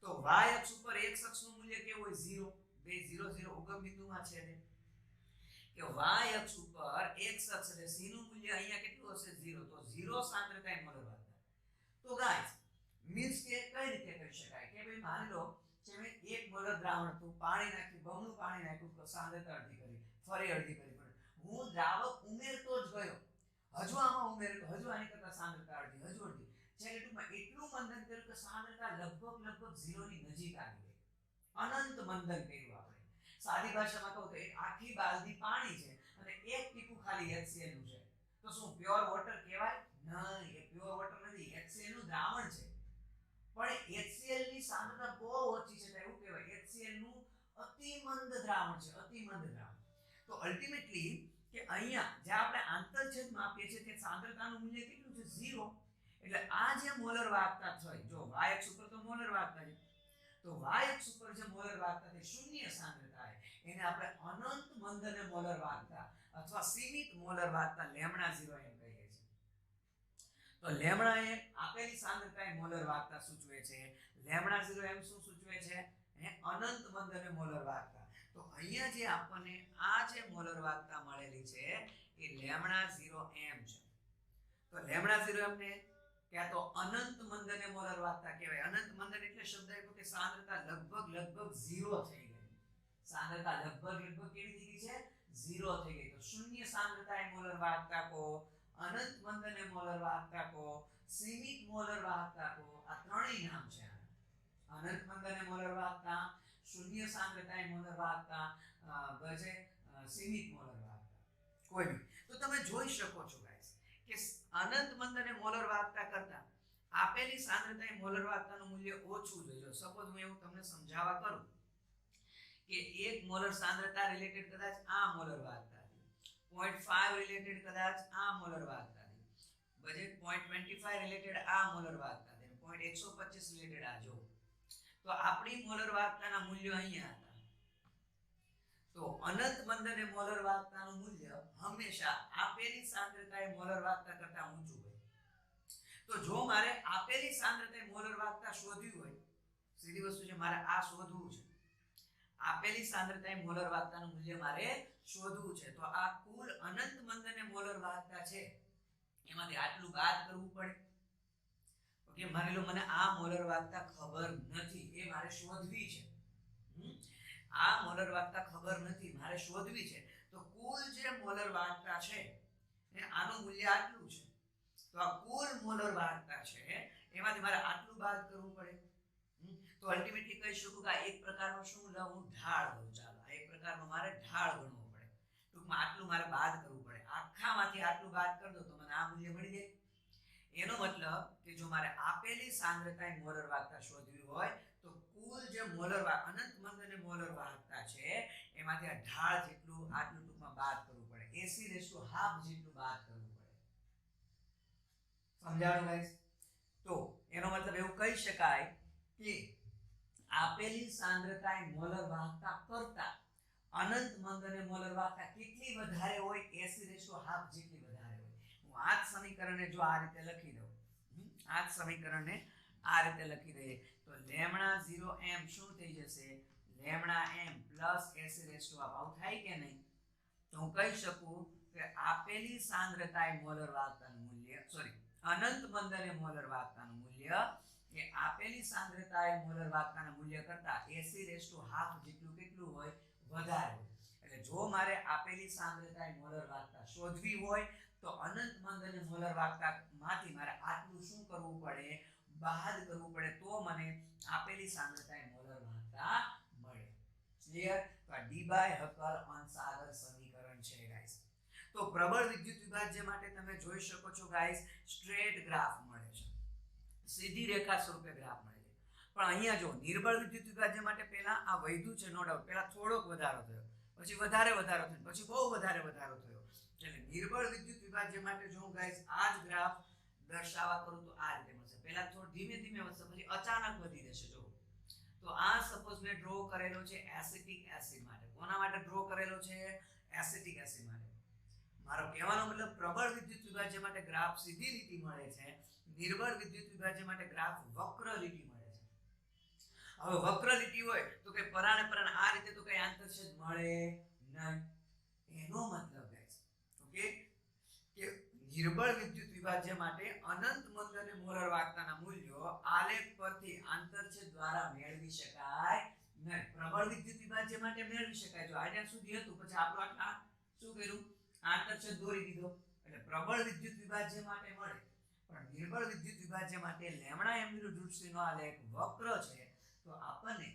તો y અક્ષ ઉપર x અક્ષનું મૂલ્ય કેવું હોય? 0. બે 0 0 ઉગમ બિંદુમાં છેદે કે y અક્ષ ઉપર x અક્ષ એટલે c નું મૂલ્ય અહીંયા કેટલું હશે? 0. તો 0 સાંદ્રતા મોલર વાહકતા. તો ગાઈસ મીન્સ કે કઈ રીતે કહી શકાય કે ભાઈ માની લો કે મેં 1 મોલર દ્રાવણ હતું, પાણી નાખ્યું, બમણું પાણી નાખ્યું, તો સાંદ્રતા અડધી કરી, ફરી અડધી કરી, પણ હું દ્રાવક ઉમેરતો જ ગયો, હજુ આમાં ઉમેર્યું તો હજુ આની કરતા સાંદ્રતા અડધી, હજુ અડધી, છેલ્લે ટૂંકમાં એટલું મંદન કર્યું કે સાંદ્રતા લગભગ 0 ની નજીક આવી ગઈ. અનંત મંદન કર્યું આપણે. સાદી ભાષામાં કહું તો એક આખી બાલદી પાણી છે અને એક ટીપું ખાલી HCl નું છે. તો શું પ્યોર વોટર કહેવાય? નહીં, એ પ્યોર વોટર નથી, HCl નું દ્રાવણ છે. પણ HCl ની સાંદ્રતા બહુ ઓછી છે, એવું કહેવાય HCl નું અતિમંદ દ્રાવણ છે, અતિમંદ દ્રાવણ. તો અલ્ટિમેટલી કે અહીંયા જે આપણે આંતરછેદ માપીએ છીએ તે સાંદ્રતાનું મૂલ્ય કેટલું છે? 0. એટલે આ જે મોલર વાહકતા થઈ, જો y અક્ષ ઉપર તો મોલર વાહકતા છે, તો y અક્ષ ઉપર જે મોલર વાહકતા છે શૂન્ય સાંદ્રતા છે, એને આપણે અનંત મંદને મોલર વાહકતા અથવા સીમિત મોલર વાહકતા લેમડા 0 એમ કહીએ છીએ. તો લેમડા એ આપેલી સાંદ્રતા મોલર વાહકતા સૂચવે છે. લેમડા 0 એમ શું સૂચવે છે? અનંત મંદને મોલર વાહકતા. તો અહીંયા જે આપણને આ જે મોલર વાહકતા મળેલી છે એ લેમડા 0 એમ છે. તો લેમડા 0 એમ ને ક્યાં તો અનંત મંદને મોલર વાહકતા કહેવાય. અનંત મંદન એટલે શબ્દ આવ્યો કે સાંદ્રતા લગભગ 0 થઈ ગઈ. સાંદ્રતા લગભગ કેવી થઈ ગઈ છે? 0 થઈ ગઈ. તો શૂન્ય સાંદ્રતા એ મોલર વાહકતા કો, અનંત મંદને મોલર વાહકતા કો, સીમિત મોલર વાહકતા કો, આ ત્રણેય નામ છે. અનંત મંદને મોલર વાહકતા, શૂન્ય સાંદ્રતા એ મોલર વાહકતા, પછી સીમિત મોલર વાહકતા. કોઈ નહીં. તો તમે જોઈ શકો છો ગાઈસ કે અનંત મંદને મોલર વાહકતા કરતા આપેલી સાંદ્રતા એ મોલર વાહકતાનું મૂલ્ય ઓછું છે. જો સપોઝ હું એવું તમને સમજાવવા કરું કે 1 મોલર સાંદ્રતા રિલેટેડ કદાચ આ મોલર વાહકતા હતી, 0.5 રિલેટેડ કદાચ આ મોલર વાહકતા હતી, પછી 0.25 રિલેટેડ આ મોલર વાહકતા હતી, 0.125 રિલેટેડ આ. જો તો આપણી મોલર વાહકતાના મૂલ્યો અહીંયા હતા. તો અનંત મંદને મોલર વાહકતાનું મૂલ્ય હંમેશા આપેલી સાંદ્રતાએ મોલર વાહકતા કરતા ઊંચું હોય. તો જો મારે આપેલી સાંદ્રતાએ મોલર વાહકતા શોધવી હોય, સીધી વસ્તુ છે, મારે આ શોધવું છે. આપેલી સાંદ્રતાએ મોલર વાહકતાનું મૂલ્ય મારે શોધવું છે. તો આ કુલ અનંત મંદને મોલર વાહકતા છે એમાંથી આટલું બાદ કરવું પડે. ઓકે, માની લો મને આ મોલર વાહકતા ખબર નથી, એ મારે શોધવી છે. આ મોલર વાહકતા ખબર નથી, મારે શોધવી છે. તો કુલ જે મોલર વાહકતા છે એ આનું મૂલ્ય આટલું છે. તો આ કુલ મોલર વાહકતા છે એમાંથી મારે આટલું બાદ કરવું પડે. તો અલ્ટિમેટલી કહી શકું કે આ એક પ્રકારનો શું લઉં? ઢાળ લઉં. ચાલો, આ એક પ્રકારનો મારે ઢાળ ગણવો પડે. ટૂંકમાં આટલું મારે બાદ કરવું પડે. આખામાંથી આટલું બાદ કરી દો તો મને આ મૂલ્ય મળી જાય. એનો મતલબ કે જો મારે આપેલી સાંદ્રતાએ મોલર વાહકતા શોધવી હોય તો કુલ જે મોલર અનંત મંદને મોલર વાહકતા છે એમાંથી આ ઢાળ જેટલું આટલું ટૂંકમાં બાદ કરવું પડે. 80/½ જેટલું બાદ કરવું પડે. સમજાણું ગાઈસ? તો એનો મતલબ એવું કહી શકાય કે આપેલી સાંદ્રતાએ મોલર વાહકતા કરતા અનંત મંદ અને મોલર વાહકતા કેટલી વધારે હોય? 80:1/2 જેટલી વધારે હોય. હું આ જ સમીકરણને જો આ રીતે લખી દઉં, આ જ સમીકરણને આ રીતે લખી દઈએ તો લેમડા 0m શું થઈ જશે? લેમડા m પ્લસ 80:2 થાય કે નહીં? તો હું કહી શકું કે આપેલી સાંદ્રતાએ મોલર વાહકતાનું મૂલ્ય અનંત મંદ અને મોલર વાહકતાનું મૂલ્ય એ આપેલી સાંદ્રતાએ મોલર વાહકતાના મૂલ્ય કરતા 80:2 જેટલું કેટલું હોય? વધારે હોય. એટલે જો મારે આપેલી સાંદ્રતાએ મોલર વાહકતા શોધવી હોય તો અનંત મંદ અને મોલર વાહકતામાંથી મારે આટલું શું કરવું પડે? બાદ કરવું પડે, તો મને આપેલી સાંદ્રતાએ મોલર વાહકતા મળે. ક્લિયર? તો આ ડી/હકલ-અંસાગર સમીકરણ છે ગાઈસ. તો પ્રબળ વિદ્યુત વિભાજ્ય માટે તમે જોઈ શકો છો ગાઈસ, સ્ટ્રેટ ગ્રાફ મળે છે, સીધી રેખા સ્વરૂપે ગ્રાફ મળે છે. પણ અહીંયા જો નિર્બળ વિદ્યુત વિભાજ્ય માટે પહેલા આ વધ્યું છે, નો ડાઉટ. પહેલા થોડોક વધારો થયો, પછી વધારે વધારો થયો, પછી બહુ વધારે વધારો થયો. એટલે નિર્બળ વિદ્યુત વિભાજ્ય માટે જો હું ગાઈસ આ જ ગ્રાફ દર્શાવવા કરું તો આ રીતે મળશે. પહેલા થોડું ધીમે ધીમે વધશે, પછી અચાનક વધી જશે. જો તો આ સપોઝ મેં ડ્રો કરેલો છે એસિટિક એસિડ માટે. કોના માટે ડ્રો કરેલો છે? એસિટિક એસિડ માટે. મારો કહેવાનો મતલબ પ્રબળ વિદ્યુત વિભાજ્ય માટે ગ્રાફ સીધી લીટી મળે છે, નિર્બળ વિદ્યુત વિભાજ્ય માટે ગ્રાફ વક્ર લીટી મળે છે. હવે વક્ર લીટી હોય તો કે પરાણે પરાણે આ રીતે તો કઈ આંતરછેદ મળે નહીં. એનો મતલબ ગાઈસ ઓકે કે નિર્બળ વિદ્યુત વિભાજ્ય માટે અનંત મંદ અને મોલર વાહકતાના મૂલ્યો આલેખ પરથી આંતરછેદ દ્વારા મેળવી શકાય નહીં. પ્રબળ વિદ્યુત વિભાજ્ય માટે મેળવી શકાય. જો આના સુધી હતું, પછી આપણું આ શું કર્યું? આંતરછેદ દોરી દીધો. એટલે પ્રબળ વિદ્યુત વિભાજ્ય માટે મળે, પણ નિર્બળ વિદ્યુત વિભાજ્ય માટે લેમડા m વિરુદ્ધ √c નો આલેખ વક્ર છે. તો આપણને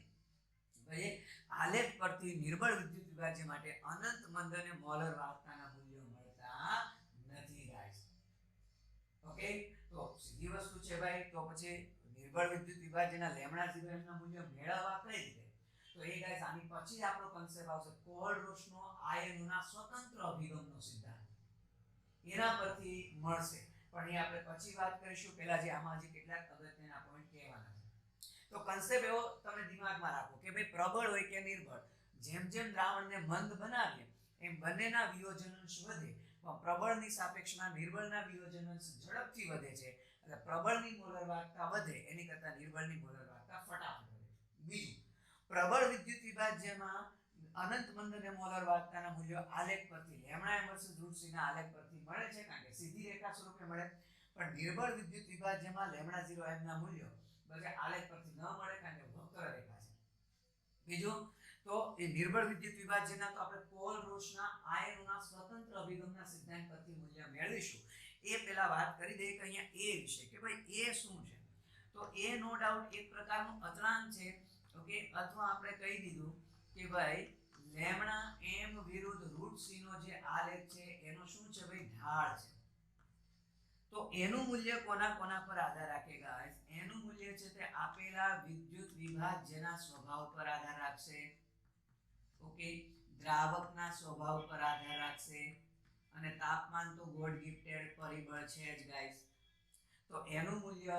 ભાઈ આલેખ પરથી નિર્બળ વિદ્યુત વિભાજ્ય માટે અનંત મંદ અને મોલર વાહકતાના મૂલ્યો મળતા નથી ગાઈસ. ઓકે, તો સીધી વસ્તુ છે ભાઈ. તો પછી નિર્બળ વિદ્યુત વિભાજ્યના લેમડા 0m ના મૂલ્યો મેળવવા કઈ રીતે? તો એ ગાઈસ આની પછી આપણો કન્સેપ્ટ આવશે કોલ્ડ-રોશનો આયનોના સ્વતંત્ર અભિગમનો સિદ્ધાંત. એના પરથી મળશે, પણ એ આપણે પછી વાત કરીશું. પહેલા જે આમાં હજી કેટલાક અગત્યના પોઈન્ટ કહેવાના છે. તો કન્સેપ્ટ એવો તમે દિમાગમાં રાખો કે ભાઈ પ્રબળ હોય કે નિર્બળ, જેમ જેમ દ્રાવણને મંદ બનાવીએ એમ બંનેના વિયોજનઅંશ વધે. પ્રબળની સાપેક્ષમાં નિર્બળના વિયોજનઅંશ ઝડપથી વધે છે. એટલે પ્રબળની મોલર વાહકતા વધે એની કરતાં નિર્બળની મોલર વાહકતા ફટાફટ વધે. બીજું, પ્રબળ વિદ્યુત વિભાજ્યમાં અનંત મંદ અને મોલર વાહકતાના મૂલ્યો આલેખ પરથી લેમડા m વર્સસ √c ના આલેખ પરથી મળે છે, કારણ કે સીધી રેખા સ્વરૂપે મળે. પણ નિર્બળ વિદ્યુત વિભાજ્યમાં લેમડા 0m ના મૂલ્યો બજે આલેખ પરથી ન મળે, કારણ કે વક્ર રેખા છે. બીજું, તો એ નિર્બળ વિદ્યુત વિભાજ્યના તો આપણે કોલ-રોશના આયનોના સ્વતંત્ર અભિગમના સિદ્ધાંત પરથી મૂલ્ય મેળવીશું. એ પહેલા વાત કરી દઈએ કે અહીંયા એ વિશે કે ભાઈ એ શું છે. તો એ નો ડાઉટ એક પ્રકારનું અચળાંક છે. ઓકે, અથવા આપણે કહી દીધું કે ભાઈ લેમડા m વિરુદ્ધ √c નો જે આલેખ છે એનો શું છે ભાઈ? ઢાળ છે. તો એનું મૂલ્ય કોના કોના પર આધાર રાખે ગાઈસ? એનું મૂલ્ય છે તે આપેલા વિદ્યુત વિભાજ્યના સ્વભાવ પર આધાર રાખશે. ઓકે, દ્રાવકના સ્વભાવ પર આધાર રાખશે, અને તાપમાન તો ગોડ ગિફ્ટેડ પરિબળ છે જ ગાઈસ. તો એનું મૂલ્ય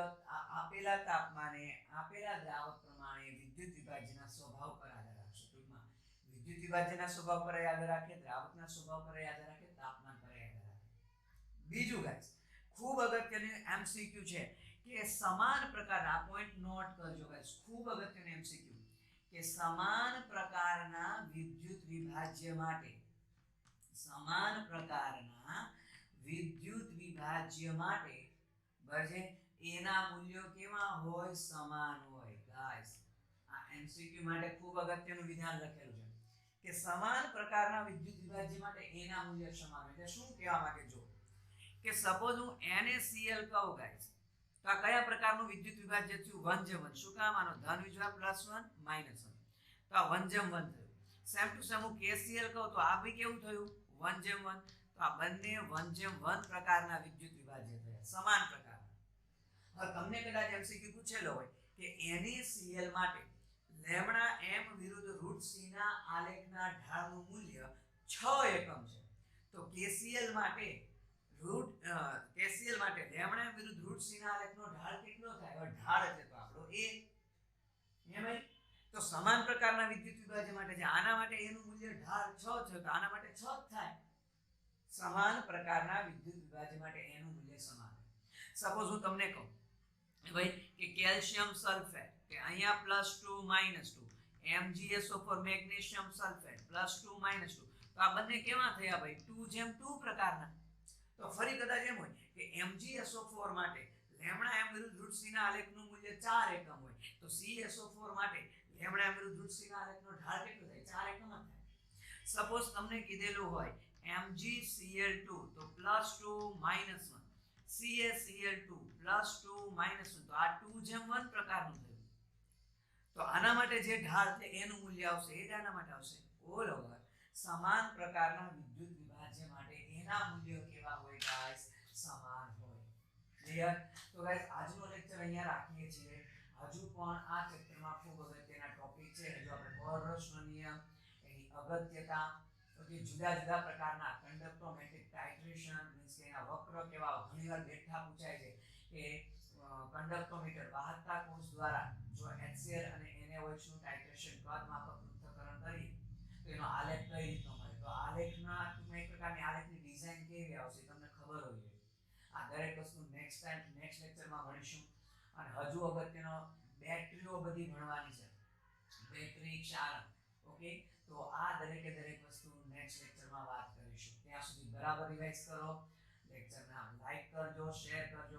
આપેલા તાપમાને આપેલા દ્રાવક પ્રમાણે વિદ્યુત વિભાજ્યના સ્વભાવ પર આધાર રાખશે. ટૂંકમાં વિદ્યુત વિભાજ્યના સ્વભાવ પર આધાર રાખે, દ્રાવકના સ્વભાવ પર આધાર રાખે, તાપમાન પર આધાર રાખે. બીજું ગાઈસ ખૂબ અગત્યનું એમસીક્યુ છે કે સમાન પ્રકારના, પોઈન્ટ નોટ કરજો ગાઈસ, ખૂબ અગત્યનું એમસીક્યુ કે સમાન પ્રકારના વિદ્યુત વિભાજ્ય માટે, સમાન પ્રકારના વિદ્યુત વિભાજ્ય માટે બરાબર, એના મૂલ્યો કેવા હોય? સમાન હોય ગાઈસ. આ એમસીક્યુ માટે ખૂબ અગત્યનું વિધાન લખેલું છે કે સમાન પ્રકારના વિદ્યુત વિભાજ્ય માટે એના મૂલ્ય સમાન હોય. એટલે શું કહેવા માંગે? જો કે સપોઝ હું NaCl કહું ગાઈસ, તો આ કયા પ્રકારનું વિદ્યુત વિભાજ્ય થયું? 1:1. શું કામ? આનો ધન વીજભાર +1 -1. તો આ 1:1 થયું. સેમ ટુ સેમ હું KCl કહું તો આ બી કેવું થયું? 1:1. તો આ બંને 1:1 પ્રકારના વિદ્યુત વિભાજ્ય થયા, સમાન પ્રકારના. હવે તમને કદાચ એમસીક્યુ પૂછેલો હોય કે NaCl માટે લેમડા m વિરુદ્ધ √c ના આલેખના ઢાળનું મૂલ્ય 6 એકમ છે, તો KCl માટે રૂટ કેસીએલ માટે લેમડા વિરુદ્ધ રૂટ સી ના આલેખનો ઢાળ કેટલો થાય? હવે ઢાળ એટલે તો આપણો a. એમ તો સમાન પ્રકારના વિદ્યુત વિભાજ્ય માટે છે, આના માટે એનું મૂલ્ય ઢાળ 6 છે, તો આના માટે 6 જ થાય. સમાન પ્રકારના વિદ્યુત વિભાજ્ય માટે એનું મૂલ્ય સમાન. સપોઝ હું તમને કહું ભાઈ કે કેલ્શિયમ સલ્ફેટ કે અહીંયા +2 -2 MgSO4 મેગ્નેશિયમ સલ્ફેટ +2 -2, તો આ બંને કેવા થયા ભાઈ? 2:2 પ્રકારના. તો ફરી કદાચ એમ હોય કે MgSO4 માટે લેમડા m વિરુદ્ધ રૂટ c ના આલેખનું મૂલ્ય 4 એકમ હોય, તો CSO4 માટે લેમડા m વિરુદ્ધ રૂટ c ના આલેખનો ઢાળ કેટલો થાય? 4 એકમ જ થાય. સપોઝ તમને કીધેલું હોય MgCl2 તો +2 -1, CaCl2 +2 -1, તો આ 2:1 પ્રકારનું થયું. તો આના માટે જે ઢાળ છે એનું મૂલ્ય આવશે એ આના માટે આવશે. ઓલ ઓવર સમાન પ્રકારના વિદ્યુત વિભાજ્ય માટે એના મૂલ્યો કેવા હોય ગાઈસ? સમાન હોય. ક્લિયર? તો ગાઈસ આજનો લેક્ચર અહીંયા રાખીએ છીએ. હજુ પણ આ ચેપ્ટરમાં ખૂબ અગત્યના ટોપિક છે. હજુ આપણે કોરસનો નિયમ, એની અગત્યતા, કે જુદા જુદા પ્રકારના કંડક્ટોમેટ્રિક ટાઇટ્રેશન, મીન્સ કે એના વક્ર કેવા, ઘણીવાર બેઠા પૂછાય છે કે કંડક્ટોમીટર વાહકતા કોષ દ્વારા જો HCl અને NaOH નું ટાઇટ્રેશન કદ માપક પૃથ્થકરણ કરી તો એનો આલેખ કઈ રીતનો મળે? તો આલેખના એક પ્રકારની આલેખની ડિઝાઇન કેવી આવશે તમને ખબર હોવી જોઈએ. આ દરેક વસ્તુ નેક્સ્ટ લેક્ચરમાં ભણીશું. અને હજુ અગત્યનો બેટરીઓ બધી ભણવાની છે, બેટરી ક્ષારક. ઓકે, તો આ દરેક વસ્તુ નેક્સ્ટ લેક્ચરમાં વાત કરીશું. ત્યાં સુધી બરાબર રિવાઇઝ કરો, લેક્ચરને લાઈક કરજો, શેર કરજો.